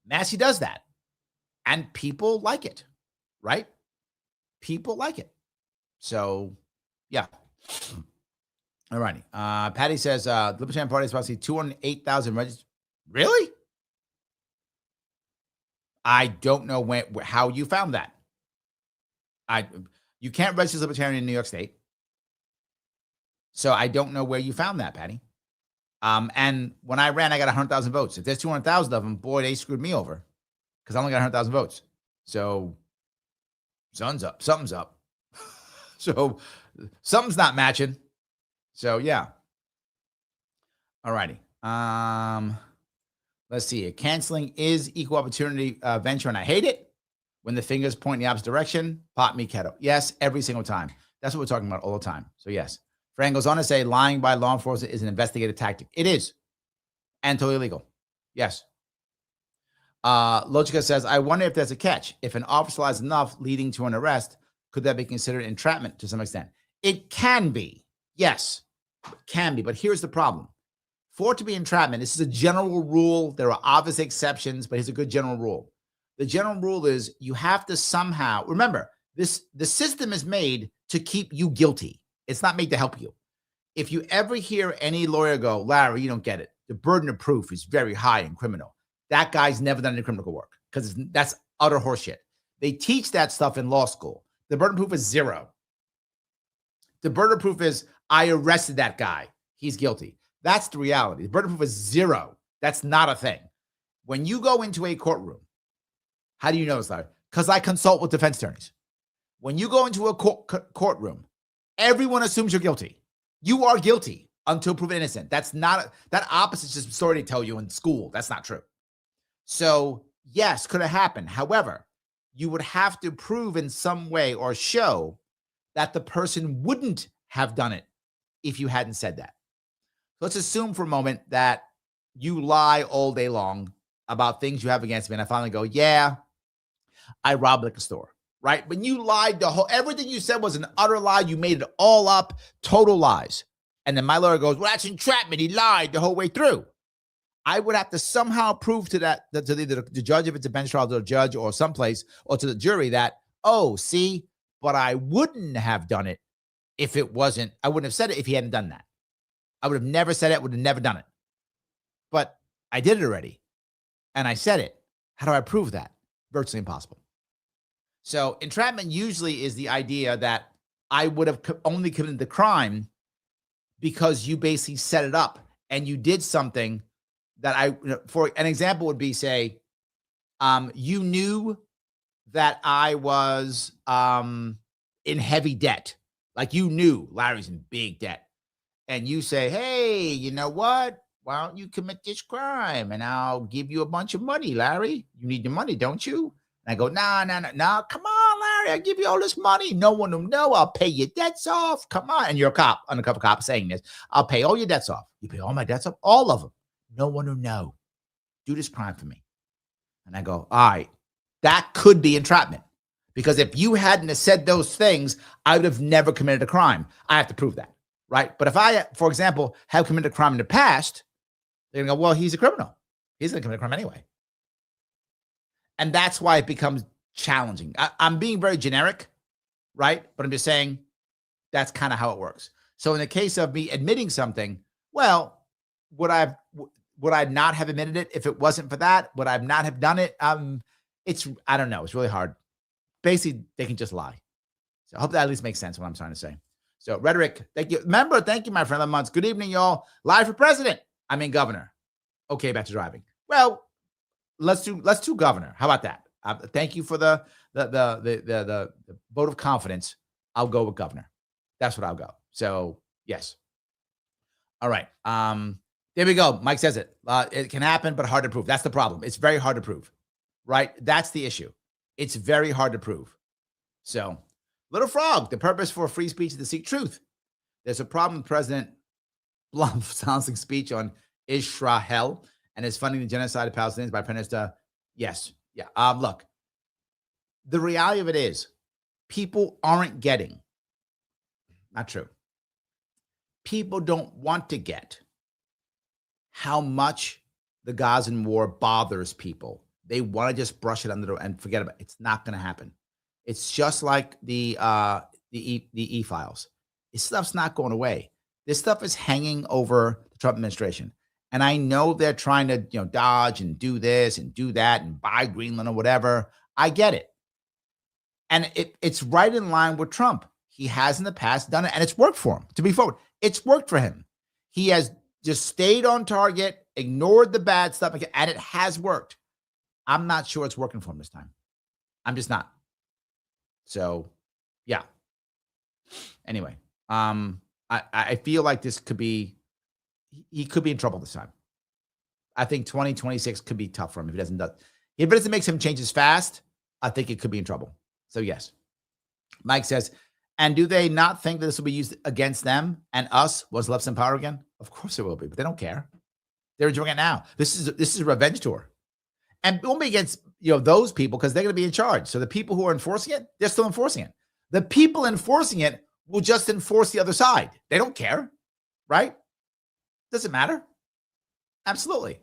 Massey does that. And people like it, right? People like it. So, yeah. All righty. Patty says, the Libertarian Party is supposed to see 208,000 registered. Really? I don't know how you found that. You can't register as Libertarian in New York State. So I don't know where you found that, Patty. And when I ran, I got 100,000 votes. If there's 200,000 of them, boy, they screwed me over because I only got 100,000 votes. So sun's up, something's up. So something's not matching. So yeah. All righty. Let's see. Canceling is equal opportunity venture, and I hate it. When the fingers point in the opposite direction, pop me keto. Yes, every single time. That's what we're talking about all the time. So yes. Fran goes on to say lying by law enforcement is an investigative tactic. It is. And totally illegal. Yes. Logica says, I wonder if there's a catch. If an officer lies enough leading to an arrest, could that be considered entrapment to some extent? It can be. Yes, it can be. But here's the problem. For it to be entrapment, this is a general rule. There are obvious exceptions, but here's a good general rule. The general rule is you have to somehow, remember, the system is made to keep you guilty. It's not made to help you. If you ever hear any lawyer go, Larry, you don't get it. The burden of proof is very high in criminal. That guy's never done any criminal work because that's utter horseshit. They teach that stuff in law school. The burden of proof is zero. The burden of proof is I arrested that guy. He's guilty. That's the reality. The burden of proof is zero. That's not a thing. When you go into a courtroom, how do you know this, Larry? Because I consult with defense attorneys. When you go into a courtroom, everyone assumes you're guilty. You are guilty until proven innocent. That's not that opposite just story they tell you in school. That's not true. So yes, could have happened. However, you would have to prove in some way or show that the person wouldn't have done it if you hadn't said that. Let's assume for a moment that you lie all day long about things you have against me. And I finally go, yeah, I robbed like a store, right? When you lied, everything you said was an utter lie. You made it all up, total lies. And then my lawyer goes, well, that's entrapment. He lied the whole way through. I would have to somehow prove to that to the judge, if it's a bench trial, to the judge or someplace, or to the jury that, oh, see, but I wouldn't have done it if it wasn't. I wouldn't have said it if he hadn't done that. I would have never said it. Would have never done it. But I did it already, and I said it. How do I prove that? Virtually impossible. So entrapment usually is the idea that I would have only committed the crime because you basically set it up and you did something that for an example would be, say, you knew that I was in heavy debt. Like, you knew Larry's in big debt. And you say, hey, you know what? Why don't you commit this crime and I'll give you a bunch of money, Larry? You need the money, don't you? And I go, nah, come on, Larry, I'll give you all this money. No one will know. I'll pay your debts off. Come on. And you're a cop, undercover cop, saying this. I'll pay all your debts off. You pay all my debts off? All of them. No one will know. Do this crime for me. And I go, all right, that could be entrapment. Because if you hadn't have said those things, I would have never committed a crime. I have to prove that, right? But if I, for example, have committed a crime in the past, they're going to go, well, he's a criminal. He's going to commit a crime anyway. And that's why it becomes challenging. I'm being very generic, right? But I'm just saying that's kind of how it works. So in the case of me admitting something, well, would I not have admitted it if it wasn't for that? Would I not have done it? I don't know. It's really hard. Basically, they can just lie. So I hope that at least makes sense what I'm trying to say. So rhetoric, thank you. Remember, thank you, my friend of the month. Good evening, y'all. Live for president. I mean governor. Okay, back to driving. Well, let's do governor. How about that? Thank you for the vote of confidence. I'll go with governor. That's what I'll go. So yes. All right. There we go. Mike says it. It can happen, but hard to prove. That's the problem. It's very hard to prove, right? That's the issue. It's very hard to prove. So, Little Frog, the purpose for free speech is to seek truth. There's a problem with President Blunt's silencing speech on Israel and is funding the genocide of Palestinians by Prime Minister. Yes. Yeah. Look, the reality of it is people aren't getting. Not true. People don't want to get how much the Gazan war bothers people. They want to just brush it under and forget about it. It's not going to happen. It's just like the e-files. This stuff's not going away. This stuff is hanging over the Trump administration. And I know they're trying to, dodge and do this and do that and buy Greenland or whatever. I get it. And it's right in line with Trump. He has in the past done it, and it's worked for him. To be forward, it's worked for him. He has just stayed on target, ignored the bad stuff, and it has worked. I'm not sure it's working for him this time. I'm just not. So, yeah. Anyway, I feel like this could be, he could be in trouble this time. I think 2026 could be tough for him if it doesn't make some changes fast. I think it could be in trouble. So yes. Mike says, and do they not think that this will be used against them and us once left's in power again? Of course it will be, but they don't care. They're enjoying it now. This is a revenge tour. And it won't be against those people because they're going to be in charge. So the people who are enforcing it, they're still enforcing it. The people enforcing it will just enforce the other side. They don't care, right? Doesn't matter. Absolutely.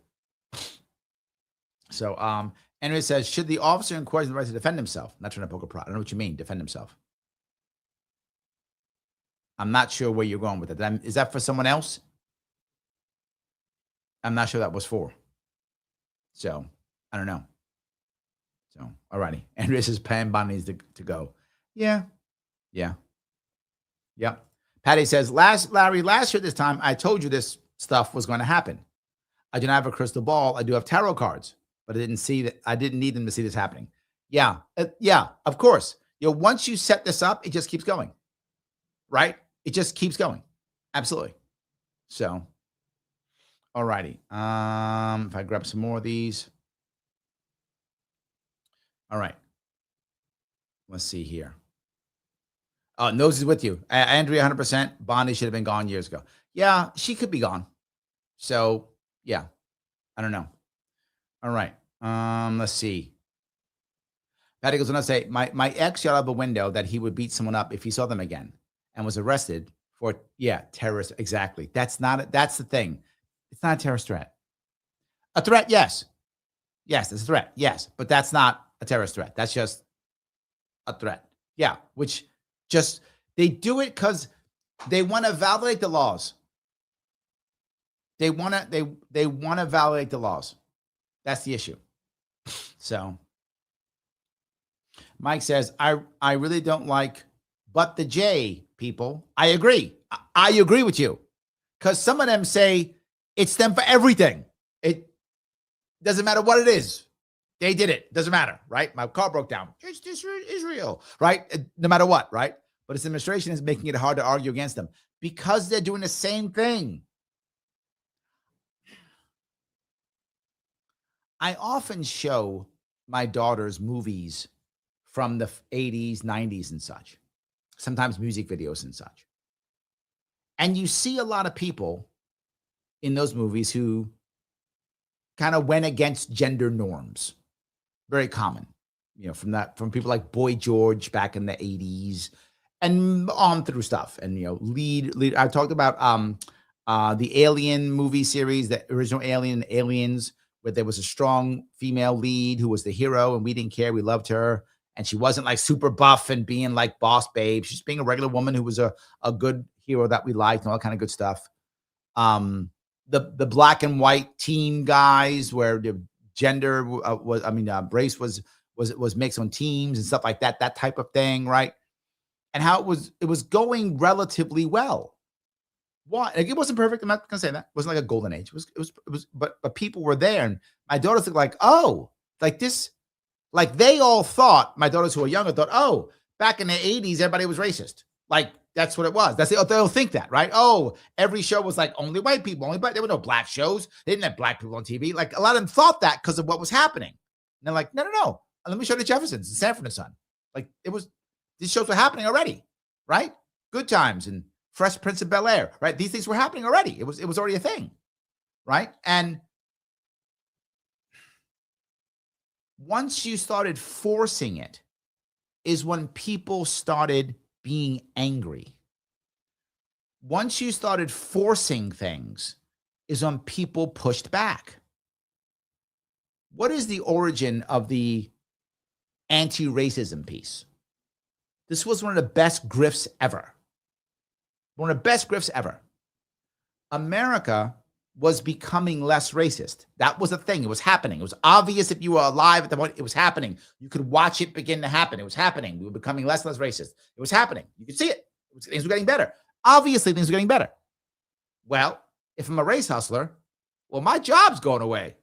So, Henry says, should the officer in question have the right to defend himself? Not trying to poke a prod. I don't know what you mean, defend himself. I'm not sure where you're going with it. Is that for someone else? I'm not sure that was for. So, I don't know. So, all righty. Andrea says Pam Bond needs to go. Yeah. Patty says, Larry, last year this time, I told you this stuff was going to happen. I do not have a crystal ball. I do have tarot cards, but I didn't need them to see this happening. Yeah, of course. Once you set this up, it just keeps going, right? It just keeps going. Absolutely. So, all righty. If I grab some more of these. All right. Let's see here. Oh, Nose is with you. Andrea, 100%. Bonnie should have been gone years ago. Yeah, she could be gone. So, yeah. I don't know. All right. Let's see. Patty goes on to say, my ex yelled out the window that he would beat someone up if he saw them again and was arrested for, terrorist. Exactly. That's the thing. It's not a terrorist threat. A threat, yes. Yes, it's a threat, yes. But that's not a terrorist threat. That's just a threat. Yeah, which just, they do it because they want to validate the laws. They want to validate the laws. That's the issue. So Mike says, I really don't like but the J people. I agree. I agree with you. Because some of them say it's them for everything. It doesn't matter what it is. They did it. Doesn't matter, right? My car broke down. It's Israel, right? No matter what, right? But this administration is making it hard to argue against them because they're doing the same thing. I often show my daughters movies from the 80s, 90s, and such. Sometimes music videos and such. And you see a lot of people in those movies who kind of went against gender norms. Very common, from people like Boy George back in the 80s and on through stuff. And, lead. I talked about the Alien movie series, the original Alien, Aliens, where there was a strong female lead who was the hero and we didn't care. We loved her. And she wasn't like super buff and being like boss babe. She's being a regular woman who was a good hero that we liked and all that kind of good stuff. The black and white team guys where the gender race was mixed on teams and stuff like that, that type of thing, right? And how it was going relatively well. Why? Like, it wasn't perfect. I'm not gonna say that. It wasn't like a golden age. It was, but people were there, and my daughters looked like, oh, like this. Like they all thought, my daughters who were younger thought, oh, back in the 80s, everybody was racist. Like that's what it was. They'll think that, right? Oh, every show was like only white people, there were no black shows. They didn't have black people on TV. Like a lot of them thought that because of what was happening. And they're like, no. Let me show the Jeffersons and Sanford and Son. Like these shows were happening already, right? Good Times and Fresh Prince of Bel-Air, right? These things were happening already. It was already a thing, right? And once you started forcing it is when people started being angry. Once you started forcing things is when people pushed back. What is the origin of the anti-racism piece? This was one of the best grifts ever. One of the best grifts ever. America was becoming less racist. That was a thing. It was happening. It was obvious if you were alive at the point. It was happening. You could watch it begin to happen. It was happening. We were becoming less and less racist. It was happening. You could see it. Things were getting better. Obviously, things were getting better. Well, if I'm a race hustler, well, my job's going away.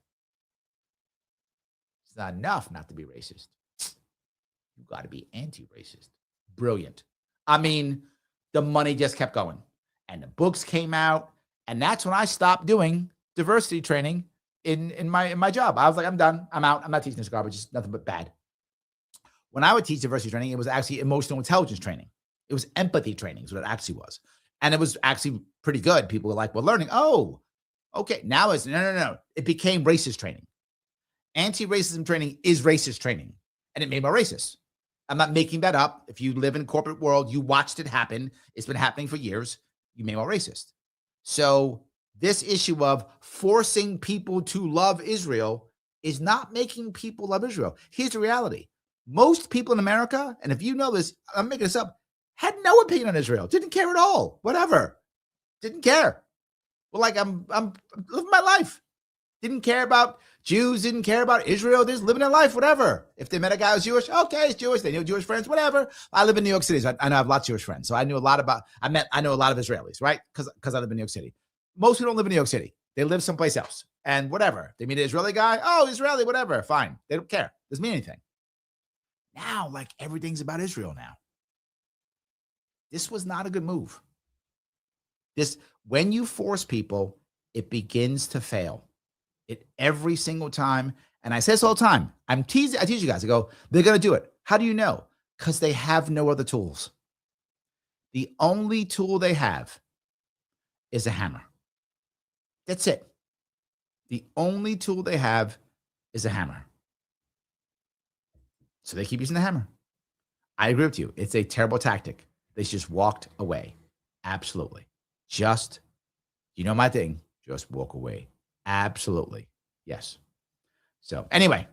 It's not enough not to be racist. You got to be anti-racist. Brilliant. I mean, the money just kept going. And the books came out. And that's when I stopped doing diversity training in my job. I was like, I'm done. I'm out. I'm not teaching this garbage. It's nothing but bad. When I would teach diversity training, it was actually emotional intelligence training. It was empathy training is what it actually was. And it was actually pretty good. People were like, well, learning. Oh, okay. Now it's no. It became racist training. Anti-racism training is racist training. And it made more racist. I'm not making that up. If you live in corporate world, you watched it happen. It's been happening for years. You made more racist. So this issue of forcing people to love Israel is not making people love Israel. Here's the reality. Most people in America, and if you know this, I'm making this up, had no opinion on Israel. Didn't care at all. Whatever. Didn't care. Well, like I'm living my life. Didn't care about Jews, didn't care about Israel. They're just living their life, whatever. If they met a guy who's Jewish, okay, he's Jewish. They knew Jewish friends, whatever. I live in New York City. So I know I have lots of Jewish friends. So I know a lot of Israelis, right? Because I live in New York City. Most people don't live in New York City. They live someplace else. And whatever. They meet an Israeli guy. Oh, Israeli, whatever. Fine. They don't care. Doesn't mean anything. Now, like everything's about Israel now. This was not a good move. When you force people, it begins to fail. It every single time. And I say this all the time. I tease you guys. I go, they're going to do it. How do you know? Because they have no other tools. The only tool they have is a hammer. That's it. The only tool they have is a hammer. So they keep using the hammer. I agree with you. It's a terrible tactic. They just walked away. Absolutely. You know my thing. Just walk away. Absolutely. Yes. So anyway,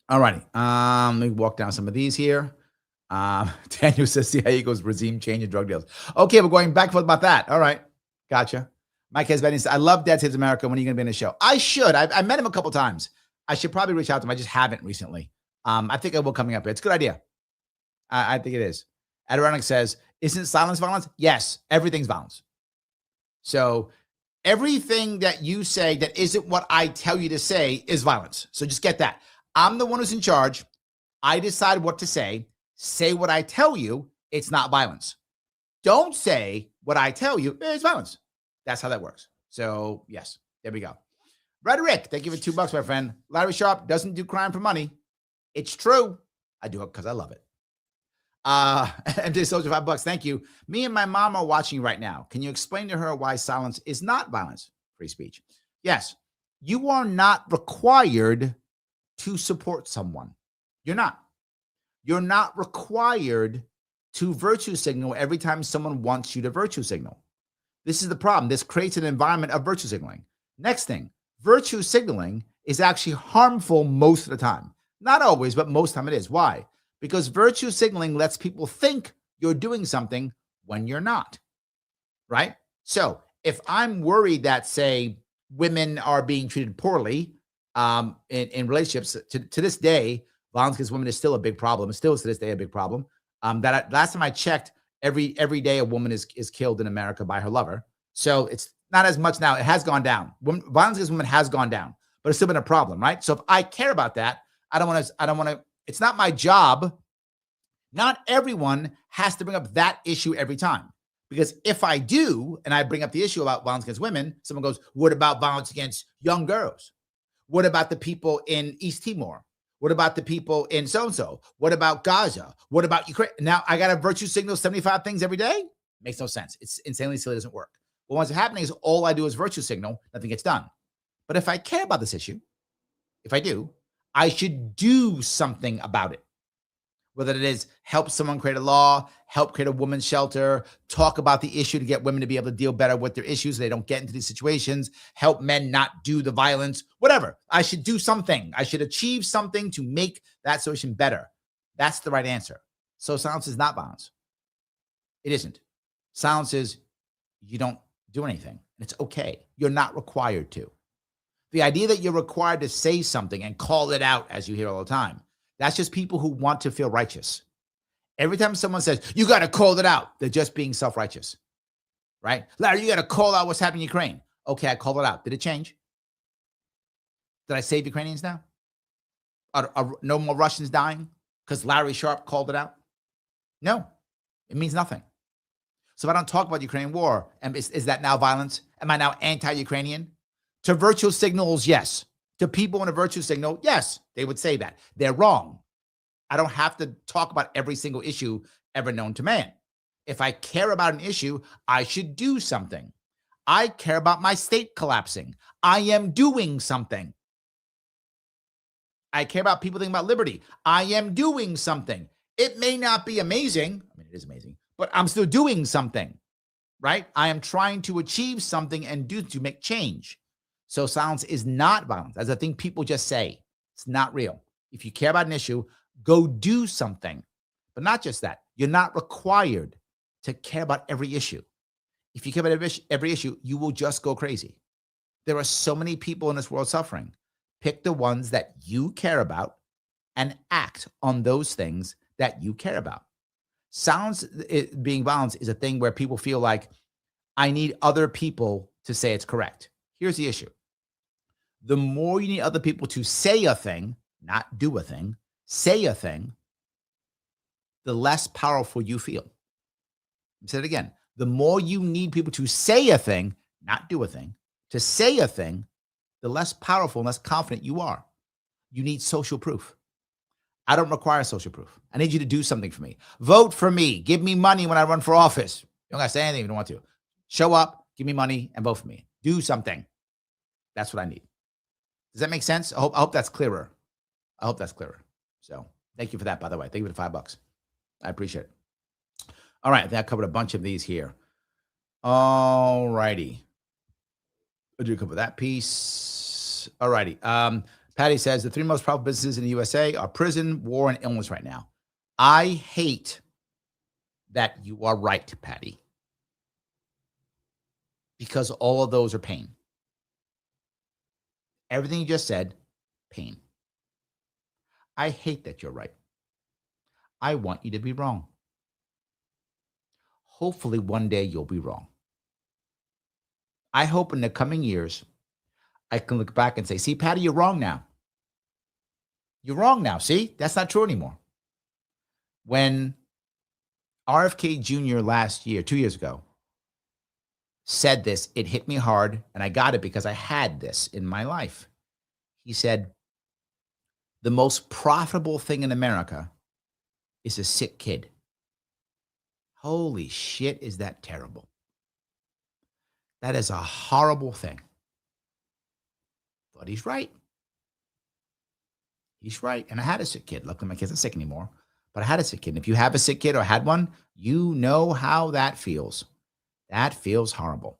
all righty. Let me walk down some of these here. Daniel says CIA goes regime change in drug deals. Okay, we're going back and forth about that. All right. Gotcha. Mike has says, I love Dad Saves America. When are you going to be in the show? I should. I met him a couple times. I should probably reach out to him. I just haven't recently. I think I will coming up here. It's a good idea. I think it is. Adirondack says, isn't silence violence? Yes, everything's violence. So everything that you say that isn't what I tell you to say is violence. So just get that. I'm the one who's in charge. I decide what to say. Say what I tell you. It's not violence. Don't say what I tell you. It's violence. That's how that works. So yes, there we go. Rhetoric, thank you for $2, my friend. Larry Sharpe doesn't do crime for money. It's true. I do it because I love it. MJ Soldier, $5. Thank you. Me and my mom are watching right now. Can you explain to her why silence is not violence? Free speech. Yes. You are not required to support someone. You're not. You're not required to virtue signal every time someone wants you to virtue signal. This is the problem. This creates an environment of virtue signaling. Next thing, virtue signaling is actually harmful most of the time. Not always, but most of the time it is. Why? Because virtue signaling lets people think you're doing something when you're not, right? So if I'm worried that, say, women are being treated poorly in relationships, to this day, violence against women is still a big problem. Still is to this day a big problem. Last time I checked, every day a woman is killed in America by her lover. So it's not as much now. It has gone down. Violence against women has gone down, but it's still been a problem, right? So if I care about that, I don't want to. It's not my job. Not everyone has to bring up that issue every time. Because if I do, and I bring up the issue about violence against women, someone goes, what about violence against young girls? What about the people in East Timor? What about the people in so-and-so? What about Gaza? What about Ukraine? Now I got to virtue signal 75 things every day? Makes no sense. It's insanely silly. It doesn't work. Well, what's happening is all I do is virtue signal. Nothing gets done. But if I care about this issue, if I do, I should do something about it. Whether it is help someone create a law, help create a women's shelter, talk about the issue to get women to be able to deal better with their issues so they don't get into these situations, help men not do the violence, whatever. I should do something. I should achieve something to make that situation better. That's the right answer. So silence is not violence. It isn't. Silence is you don't do anything. It's okay. You're not required to. The idea that you're required to say something and call it out, as you hear all the time, that's just people who want to feel righteous. Every time someone says, you got to call it out, they're just being self-righteous, right? Larry, you got to call out what's happening in Ukraine. Okay, I called it out. Did it change? Did I save Ukrainians now? Are no more Russians dying because Larry Sharpe called it out? No, it means nothing. So if I don't talk about the Ukrainian war, is that now violence? Am I now anti-Ukrainian? To virtue signals, yes. To people in a virtue signal, yes, they would say that. They're wrong. I don't have to talk about every single issue ever known to man. If I care about an issue, I should do something. I care about my state collapsing. I am doing something. I care about people thinking about liberty. I am doing something. It may not be amazing. I mean, it is amazing, but I'm still doing something, right? I am trying to achieve something and to make change. So silence is not violence. As I think people just say, it's not real. If you care about an issue, go do something. But not just that. You're not required to care about every issue. If you care about every issue, you will just go crazy. There are so many people in this world suffering. Pick the ones that you care about and act on those things that you care about. Silence being violence is a thing where people feel like, I need other people to say it's correct. Here's the issue. The more you need other people to say a thing, not do a thing, say a thing, the less powerful you feel. I'll say it again. The more you need people to say a thing, not do a thing, to say a thing, the less powerful and less confident you are. You need social proof. I don't require social proof. I need you to do something for me. Vote for me. Give me money when I run for office. You don't got to say anything if you don't want to. Show up, give me money, and vote for me. Do something. That's what I need. Does that make sense? I hope that's clearer. I hope that's clearer. So thank you for that, by the way. Thank you for the $5. I appreciate it. All right. I think I covered a bunch of these here. All righty. I did cover that piece. Yes. All righty. Patty says the three most powerful businesses in the USA are prison, war, and illness right now. I hate that you are right, Patty, because all of those are pain. Everything you just said, pain. I hate that you're right. I want you to be wrong. Hopefully one day you'll be wrong. I hope in the coming years, I can look back and say, see, Patty, you're wrong now. You're wrong now. See, that's not true anymore. When RFK Jr. last year, 2 years ago, said this, it hit me hard, and I got it because I had this in my life. He said, the most profitable thing in America is a sick kid. Holy shit, is that terrible? That is a horrible thing. But he's right. He's right. And I had a sick kid. Luckily, my kid's not sick anymore. But I had a sick kid. And if you have a sick kid or had one, you know how that feels. That feels horrible.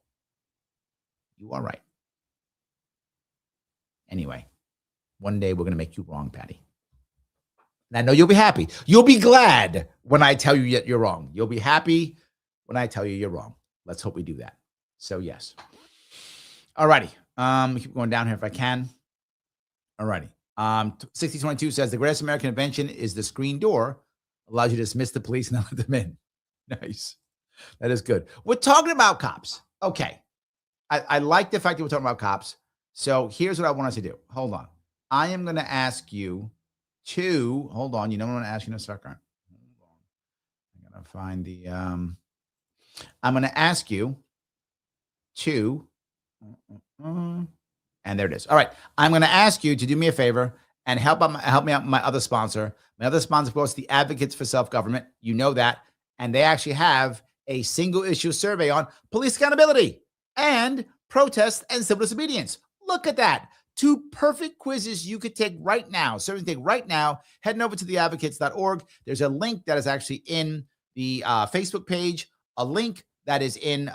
You are right. Anyway, one day we're going to make you wrong, Patty. And I know you'll be happy. You'll be glad when I tell you that you're wrong. You'll be happy when I tell you you're wrong. Let's hope we do that. So, yes. All righty. Keep going down here if I can. All righty. 6022 says the greatest American invention is the screen door. Allows you to dismiss the police and not let them in. Nice. That is good. We're talking about cops. Okay. I like the fact that we're talking about cops. So here's what I want us to do. Hold on. I am going to ask you to, hold on. You know what I'm going to ask you in a second. Hold on. I'm going to find the, I'm going to ask you to, and there it is. All right. I'm going to ask you to do me a favor and help me out with my other sponsor. My other sponsor, of course, the Advocates for Self-Government. You know that. And they actually have a single issue survey on police accountability and protest and civil disobedience. Look at that. 2 perfect quizzes you could take right now. So you can take right now, heading over to theadvocates.org. There's a link that is actually in the Facebook page, a link that is in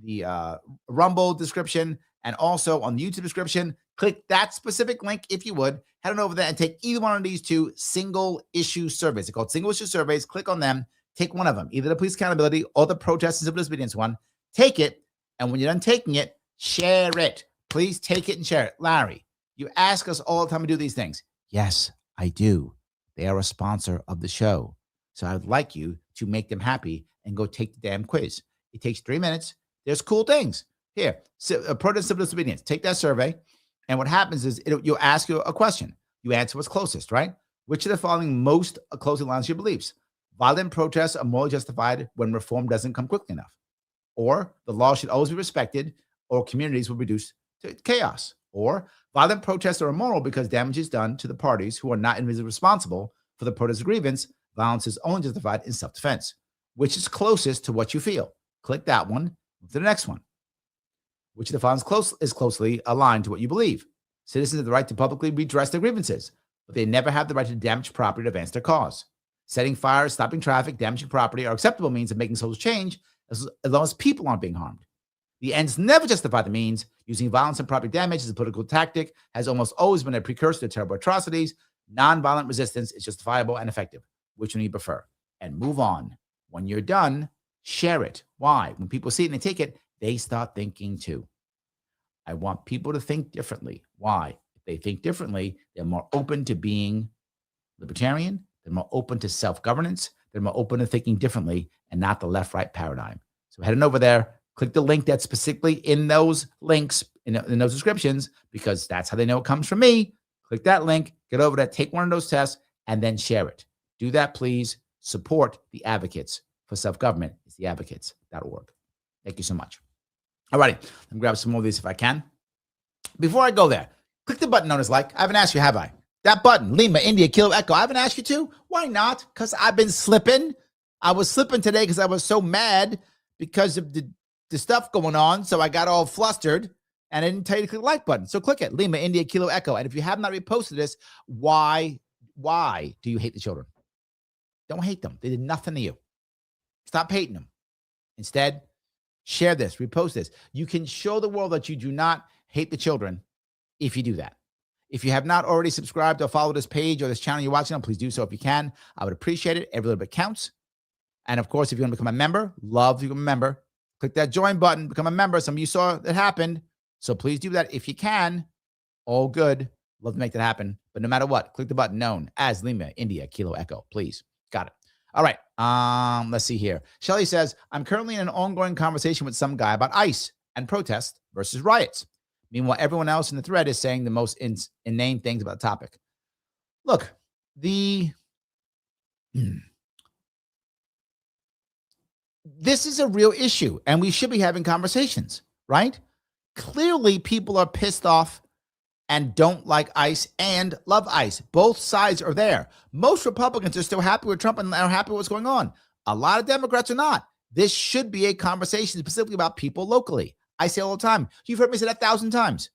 the Rumble description, and also on the YouTube description. Click that specific link if you would. Head on over there and take either one of these 2 single issue surveys. They're called single issue surveys. Click on them. Take one of them, either the police accountability or the protest and civil disobedience one. Take it, and when you're done taking it, share it. Please take it and share it. Larry, you ask us all the time to do these things. Yes, I do. They are a sponsor of the show. So I would like you to make them happy and go take the damn quiz. It takes 3 minutes. There's cool things. Here, protest and civil disobedience. Take that survey. And what happens is you'll ask you a question. You answer what's closest, right? Which of the following most closely aligns to your beliefs? Violent protests are morally justified when reform doesn't come quickly enough. Or the law should always be respected, or communities will reduce to chaos. Or violent protests are immoral because damage is done to the parties who are not individually responsible for the protest grievance. Violence is only justified in self-defense. Which is closest to what you feel? Click that one. Move to the next one. Which of the following is closely aligned to what you believe? Citizens have the right to publicly redress their grievances, but they never have the right to damage property to advance their cause. Setting fires, stopping traffic, damaging property are acceptable means of making social change as long as people aren't being harmed. The ends never justify the means. Using violence and property damage as a political tactic has almost always been a precursor to terrible atrocities. Nonviolent resistance is justifiable and effective. Which one do you prefer? And move on. When you're done, share it. Why? When people see it and they take it, they start thinking too. I want people to think differently. Why? If they think differently, they're more open to being libertarian. They're more open to self-governance. They're more open to thinking differently and not the left-right paradigm. So heading over there, click the link that's specifically in those links, in those descriptions, because that's how they know it comes from me. Click that link, get over there, take one of those tests, and then share it. Do that, please. Support the Advocates for Self-Government. It's theadvocates.org. Thank you so much. All righty. Let me grab some more of these if I can. Before I go there, click the button known as like. I haven't asked you, have I? That button, Lima, India, Kilo, Echo. I haven't asked you to. Why not? Because I've been slipping. I was slipping today because I was so mad because of the stuff going on. So I got all flustered and I didn't tell you to click the like button. So click it. Lima, India, Kilo, Echo. And if you have not reposted this, why do you hate the children? Don't hate them. They did nothing to you. Stop hating them. Instead, share this, repost this. You can show the world that you do not hate the children if you do that. If you have not already subscribed or followed this page or this channel you're watching on, please do so if you can. I would appreciate it. Every little bit counts. And of course, if you want to become a member, love to become a member. Click that join button, become a member. Some of you saw that happened. So please do that if you can. All good. Love to make that happen. But no matter what, click the button known as Lima, India, Kilo, Echo. Please. Got it. All right. Let's see here. Shelly says, I'm currently in an ongoing conversation with some guy about ICE and protests versus riots. Meanwhile, everyone else in the thread is saying the most inane things about the topic. Look, this is a real issue, and we should be having conversations, right? Clearly, people are pissed off and don't like ICE and love ICE. Both sides are there. Most Republicans are still happy with Trump and are happy with what's going on. A lot of Democrats are not. This should be a conversation specifically about people locally. I say all the time. You've heard me say that 1,000 times.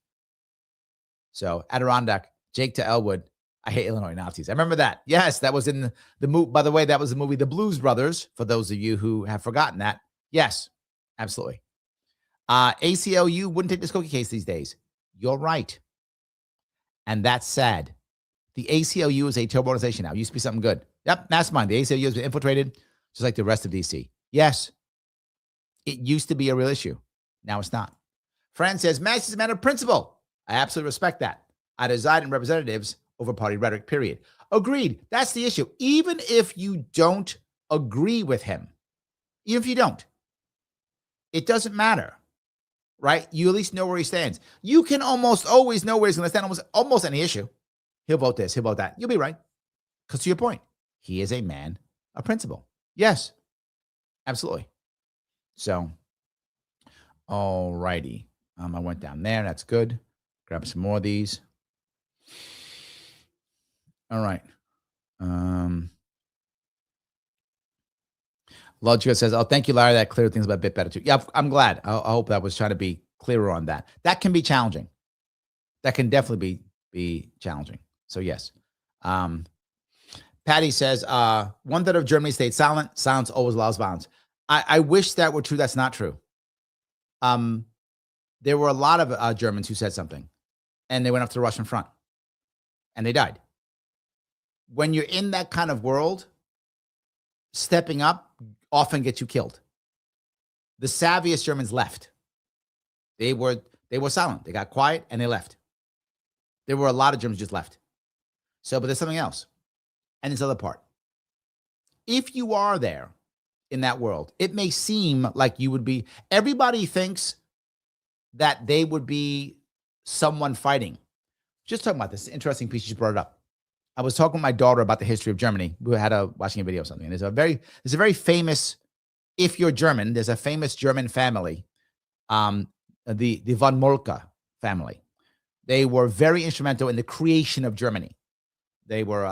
So, Adirondack, Jake to Elwood. I hate Illinois Nazis. I remember that. Yes, that was in the movie. By the way, that was the movie The Blues Brothers, for those of you who have forgotten that. Yes, absolutely. ACLU wouldn't take this cookie case these days. You're right. And that's sad. The ACLU is a terrible organization now. It used to be something good. Yep, that's mine. The ACLU has been infiltrated just like the rest of DC. Yes, it used to be a real issue. Now it's not. Fran says, marriage is a matter of principle. I absolutely respect that. I reside in representatives over party rhetoric, period. Agreed. That's the issue. Even if you don't agree with him, even if you don't, it doesn't matter, right? You at least know where he stands. You can almost always know where he's going to stand almost any issue. He'll vote this, he'll vote that. You'll be right. Because to your point, he is a man of principle. Yes, absolutely. So, all righty. I went down there. That's good. Grab some more of these. All right. Logica says, oh, thank you, Larry. That cleared things up a bit better too. Yeah, I'm glad. I hope that was trying to be clearer on that. That can be challenging. That can definitely be challenging. So yes. Patty says, 1/3 of Germany stayed silent. Silence always allows violence. I wish that were true. That's not true. There were a lot of Germans who said something, and they went up to the Russian front, and they died. When you're in that kind of world, stepping up often gets you killed. The savviest Germans left. They were silent. They got quiet, and they left. There were a lot of Germans just left. So, but there's something else, and this other part. If you are there in that world, it may seem like you would be. Everybody thinks that they would be someone fighting. Just talking about this interesting piece, you just brought it up. I was talking with my daughter about the history of Germany. We had watching a video or something. And there's a very famous, if you're German, there's a famous German family, the von Moltke family. They were very instrumental in the creation of Germany. They were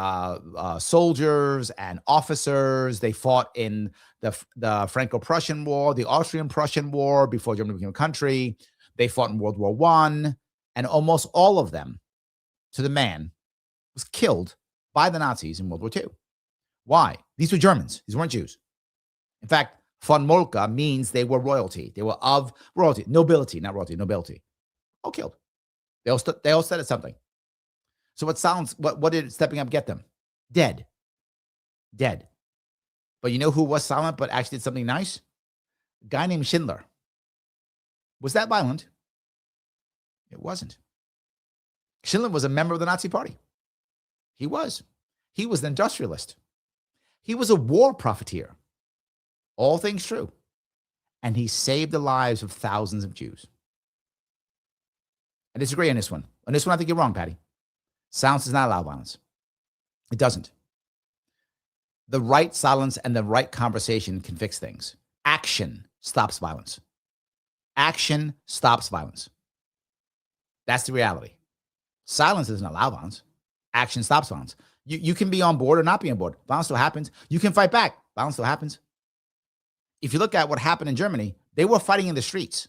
soldiers and officers. They fought in the Franco-Prussian War, the Austrian-Prussian War before Germany became a country. They fought in World War I, and almost all of them, to the man, was killed by the Nazis in World War II. Why? These were Germans. These weren't Jews. In fact, von Moltke means they were royalty. They were of royalty, nobility, not royalty, nobility. All killed. They all said something. So what did stepping up get them? Dead. But you know who was silent but actually did something nice? A guy named Schindler. Was that violent? It wasn't. Schindler was a member of the Nazi Party. He was. He was an industrialist. He was a war profiteer. All things true. And he saved the lives of thousands of Jews. I disagree on this one. On this one, I think you're wrong, Patty. Silence does not allow violence. It doesn't. The right silence and the right conversation can fix things. Action stops violence. Action stops violence. That's the reality. Silence doesn't allow violence. Action stops violence. You can be on board or not be on board. Violence still happens. You can fight back. Violence still happens. If you look at what happened in Germany, they were fighting in the streets.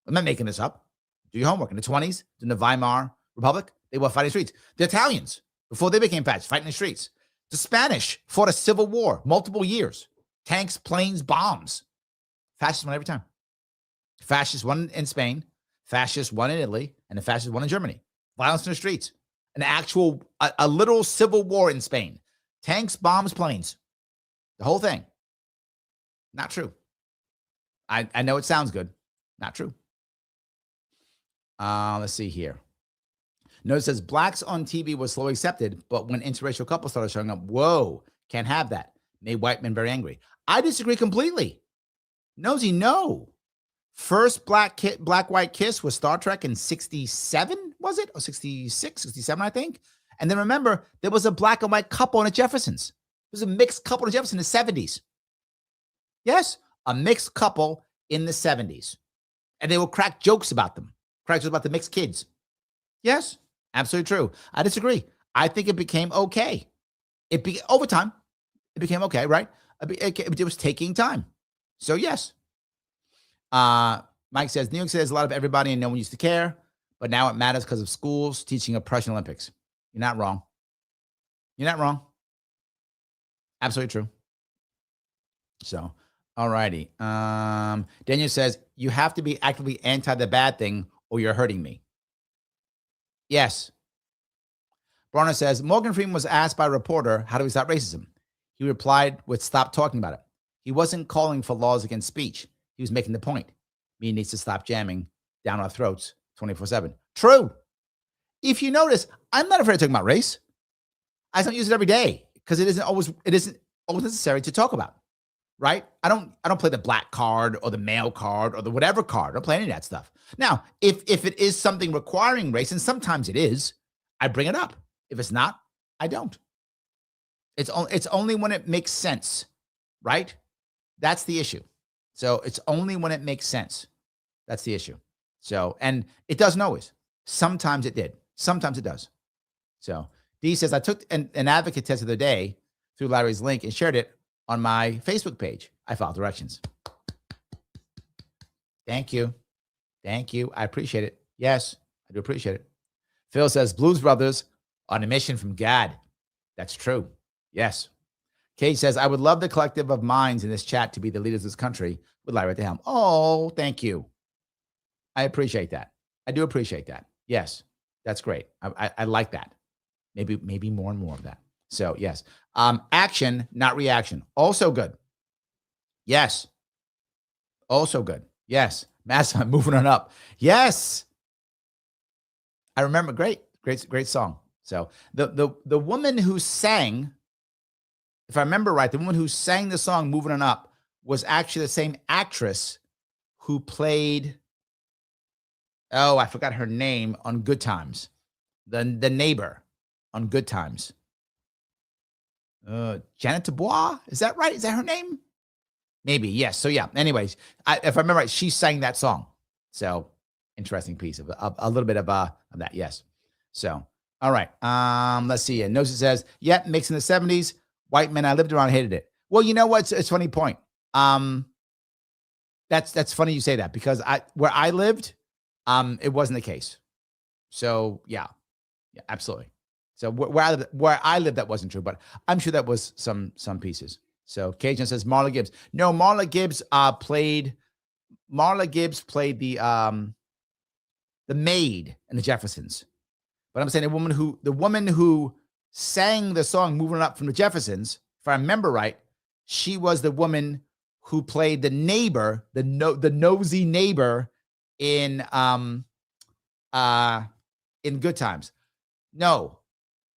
I'm not making this up. Do your homework. In the 1920s, in the Weimar Republic, they were fighting streets. The Italians, before they became fascists, fighting in the streets. The Spanish fought a civil war, multiple years. Tanks, planes, bombs. Fascists won every time. Fascists won in Spain, fascists won in Italy, and the fascists won in Germany. Violence in the streets. An actual, a literal civil war in Spain. Tanks, bombs, planes. The whole thing. Not true. I know it sounds good. Not true. Let's see here. Notice says blacks on TV was slowly accepted, but when interracial couples started showing up, whoa, can't have that. Made white men very angry. I disagree completely. Nosy, no. First black-white kiss was Star Trek in 67, was it? Or 66, 67, I think. And then remember, there was a black and white couple in the Jeffersons. There was a mixed couple in the Jeffersons in the 70s. Yes, a mixed couple in the 70s. And they will crack jokes about them. Crack jokes about the mixed kids. Yes, absolutely true. I disagree. I think it became okay. Over time, it became okay, right? It was taking time. So yes. Mike says, New York says a lot of everybody and no one used to care, but now it matters because of schools teaching oppression Olympics. You're not wrong. You're not wrong. Absolutely true. So, all righty. Daniel says, you have to be actively anti the bad thing or you're hurting me. Yes. Bronner says, Morgan Freeman was asked by a reporter, how do we stop racism? He replied with, stop talking about it. He wasn't calling for laws against speech. He was making the point. Me needs to stop jamming down our throats 24/7. True. If you notice, I'm not afraid of talking about race. I don't use it every day because it isn't always necessary to talk about. Right? I don't play the black card or the male card or the whatever card. I don't play any of that stuff. Now, if it is something requiring race, and sometimes it is, I bring it up. If it's not, I don't. It's only when it makes sense, right? That's the issue. So it's only when it makes sense. That's the issue. So, and it doesn't always. Sometimes it did. Sometimes it does. So D says, I took an advocate test of the day through Larry's link and shared it on my Facebook page. I followed directions. Thank you. Thank you. I appreciate it. Yes, I do appreciate it. Phil says, Blues Brothers on a mission from God. That's true. Yes. Kate says, I would love the collective of minds in this chat to be the leaders of this country with Larry at the helm. Oh, thank you. I appreciate that. I do appreciate that. Yes, that's great. I like that. Maybe more and more of that. So yes. Action, not reaction. Also good. Yes. Also good. Yes. Massive, moving on up. Yes. I remember. Great song. So the woman who sang, if I remember right, the woman who sang the song Moving On Up was actually the same actress who played, I forgot her name on Good Times. The neighbor on Good Times. Janet Dubois, is that right? Is that her name? Maybe, yes. So yeah, anyways, if I remember right, she sang that song. So interesting piece of a little bit of that, yes. So, all right, let's see. Nosa says, yeah, mixed in the 70s. White men I lived around hated it. Well, you know what? It's a funny point. That's funny you say that because where I lived, it wasn't the case. So yeah, absolutely. So where I lived, that wasn't true, but I'm sure that was some pieces. So Cajun says Marla Gibbs. No, Marla Gibbs played the maid in the Jeffersons. But I'm saying the woman who sang the song Moving Up from the Jeffersons, if I remember right, she was the woman who played the neighbor, the nosy neighbor in Good Times. No,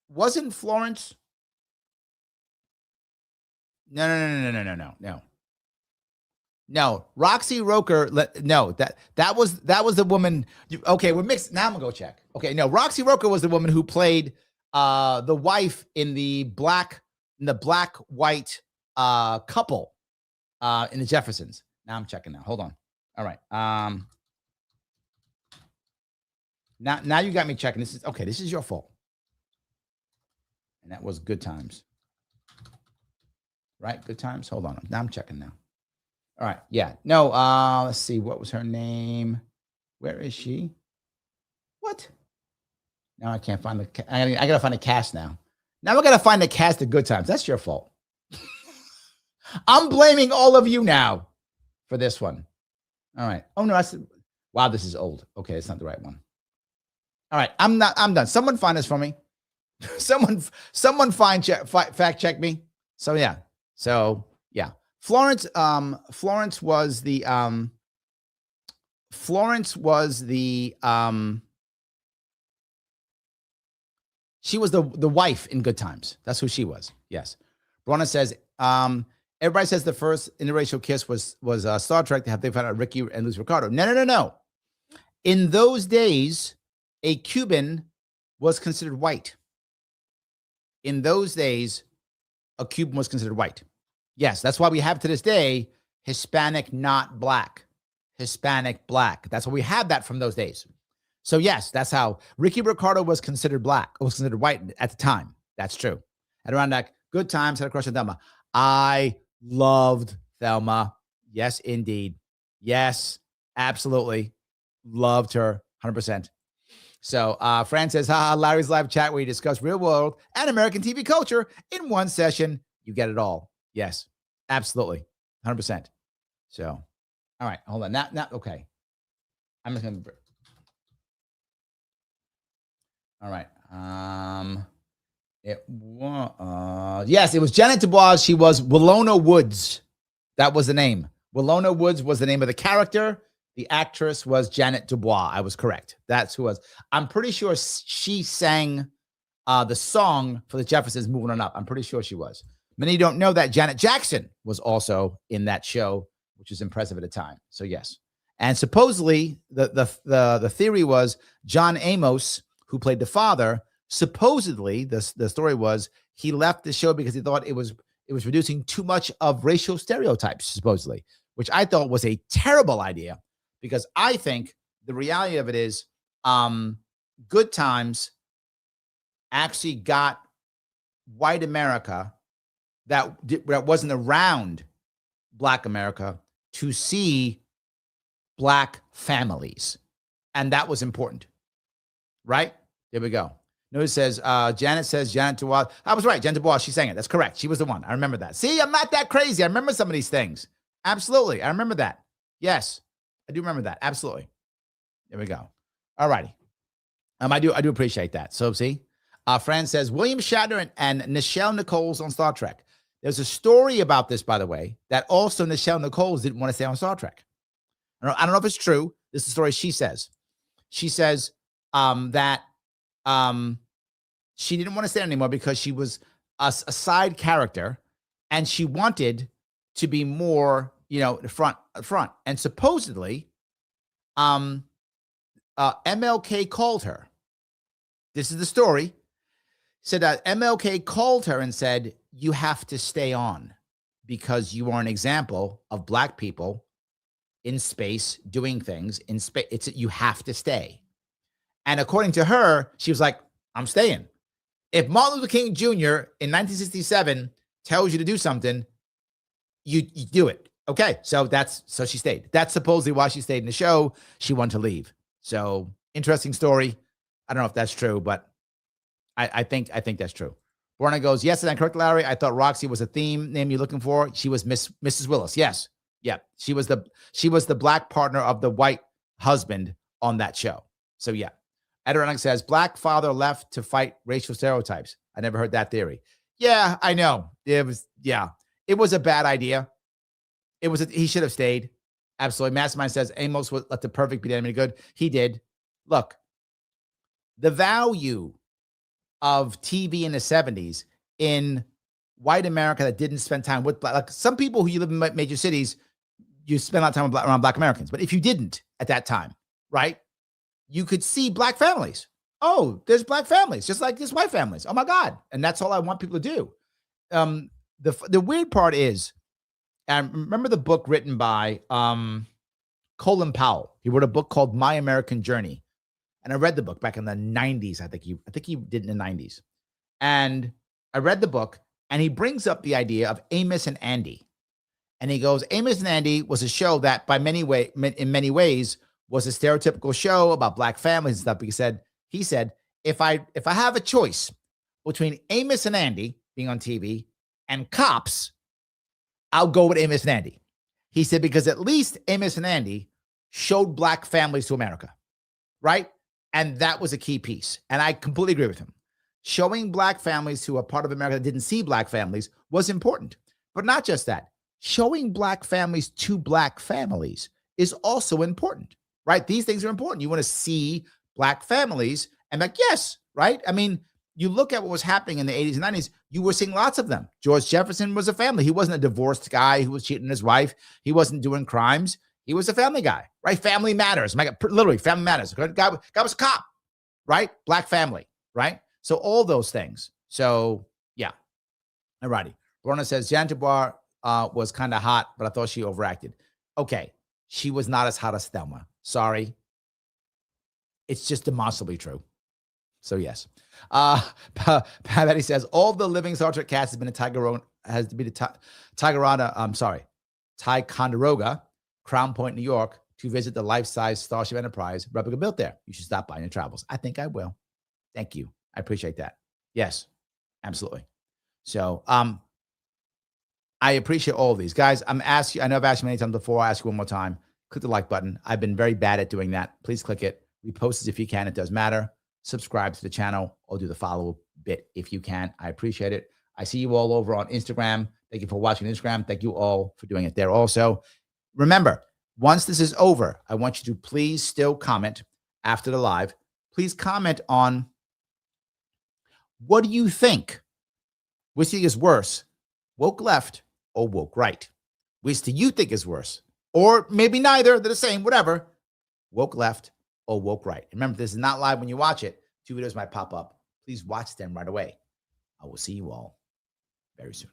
wasn't Florence? No. Roxy Roker. No, that was the woman. Okay, we're mixed. Now I'm gonna go check. Okay, no, Roxy Roker was the woman who played the wife in the black-white couple in the Jeffersons. Now I'm checking now. Hold on. All right. Now you got me checking. This is your fault. And that was Good Times. Right? Good Times. Hold on. Now I'm checking now. All right. Yeah. No, let's see. What was her name? Where is she? What? Now I can't find I got to find the cast now. Now I got to find the cast of Good Times. That's your fault. I'm blaming all of you now for this one. All right. Oh, no. Wow, this is old. Okay, it's not the right one. All right, I'm done. Someone find this for me. someone fact check me. So yeah. Florence was the she was the wife in Good Times. That's who she was. Yes. Bronna says, everybody says the first interracial kiss was Star Trek. They found out Ricky and Luis Ricardo. No. In those days, a Cuban was considered white. In those days, a Cuban was considered white. Yes, that's why we have to this day Hispanic, not black. Hispanic, black. That's why we have that from those days. So yes, that's how Ricky Ricardo was considered white at the time. That's true. At around that, Good Times had a crush on Thelma. I loved Thelma. Yes, indeed. Yes, absolutely. Loved her 100%. So Fran says, haha, Larry's live chat where you discuss real world and American TV culture in one session. You get it all. Yes, absolutely. 100%. So, all right, hold on. Now, okay. I'm just going to. All right. Yes, it was Janet Dubois. She was Willona Woods. That was the name. Willona Woods was the name of the character. The actress was Janet Dubois. I was correct. That's who was. I'm pretty sure she sang the song for the Jeffersons, Moving On Up. I'm pretty sure she was. Many don't know that Janet Jackson was also in that show, which is impressive at the time. So yes. And supposedly the theory was John Amos, who played the father, supposedly the story was he left the show because he thought it was reducing too much of racial stereotypes, supposedly, which I thought was a terrible idea. Because I think the reality of it is Good Times actually got white America that wasn't around Black America to see Black families. And that was important. Right? There we go. Notice says, Janet Dubois. I was right. Janet Dubois, she sang it. That's correct. She was the one. I remember that. See, I'm not that crazy. I remember some of these things. Absolutely. I remember that. Yes. I do remember that. Absolutely. There we go. All righty. I do appreciate that. So see, Fran says William Shatner and Nichelle Nichols on Star Trek. There's a story about this, by the way, that also Nichelle Nichols didn't want to stay on Star Trek. I don't know if it's true. This is the story she says. She says that she didn't want to stay anymore because she was a side character and she wanted to be more, front. And supposedly, MLK called her. This is the story. Said that MLK called her and said, you have to stay on because you are an example of Black people in space doing things in space. You have to stay. And according to her, she was like, I'm staying. If Martin Luther King Jr. in 1967 tells you to do something, you do it. Okay, so she stayed. That's supposedly why she stayed in the show. She wanted to leave. So interesting story. I don't know if that's true, but I think that's true. Borna goes, yes, and I'm correct, Larry. I thought Roxy was a theme name you're looking for. She was Mrs. Willis. Yes, yeah. She was the Black partner of the white husband on that show. So yeah. Adirondack says Black father left to fight racial stereotypes. I never heard that theory. Yeah, I know. It was a bad idea. He should have stayed. Absolutely. Mastermind says Amos would let the perfect be the enemy good. He did. Look, the value of TV in the 70s in white America that didn't spend time with Black, like some people who you live in major cities, you spend a lot of time around Black Americans. But if you didn't at that time, right, you could see Black families. Oh, there's Black families, just like there's white families. Oh my God. And that's all I want people to do. The weird part is, and remember the book written by Colin Powell. He wrote a book called My American Journey. And I read the book back in the 90s. I think he did in the 90s. And I read the book and he brings up the idea of Amos and Andy. And he goes, Amos and Andy was a show that in many ways was a stereotypical show about Black families and stuff. He said, if I have a choice between Amos and Andy being on TV and Cops, I'll go with Amos and Andy. He said, because at least Amos and Andy showed Black families to America, right? And that was a key piece. And I completely agree with him. Showing black families who are part of America that didn't see black families was important. But not just that. Showing black families to black families is also important, right? These things are important. You want to see black families and like, yes, right? I mean, you look at what was happening in the 80s and 90s, you were seeing lots of them. George Jefferson was a family. He wasn't a divorced guy who was cheating on his wife. He wasn't doing crimes. He was a family guy, right? Family matters. Literally, family matters. Guy was a cop, right? Black family, right? So all those things. So yeah. All righty. Lorna says, Jan Jabbar was kind of hot, but I thought she overacted. Okay. She was not as hot as Thelma. Sorry. It's just demonstrably true. So yes. Patty says, all the living Star Trek cast has been a Ticonderoga, Crown Point, New York, to visit the life-size Starship Enterprise replica built there. You should stop by in your travels. I think I will. Thank you. I appreciate that. Yes, absolutely. So I appreciate all of these. Guys, I know I've asked you many times before. I'll ask you one more time. Click the like button. I've been very bad at doing that. Please click it. Repost this if you can. It does matter. Subscribe to the channel or do the follow bit if you can. I appreciate it. I see you all over on Instagram. Thank you for watching Instagram. Thank you all for doing it there also. Remember, once this is over, I want you to please still comment after the live. Please comment on what do you think? Which do you think is worse, woke left or woke right? Which do you think is worse? Or maybe neither, they're the same, whatever. Woke left or woke right. Remember, this is not live when you watch it. 2 videos might pop up. Please watch them right away. I will see you all very soon.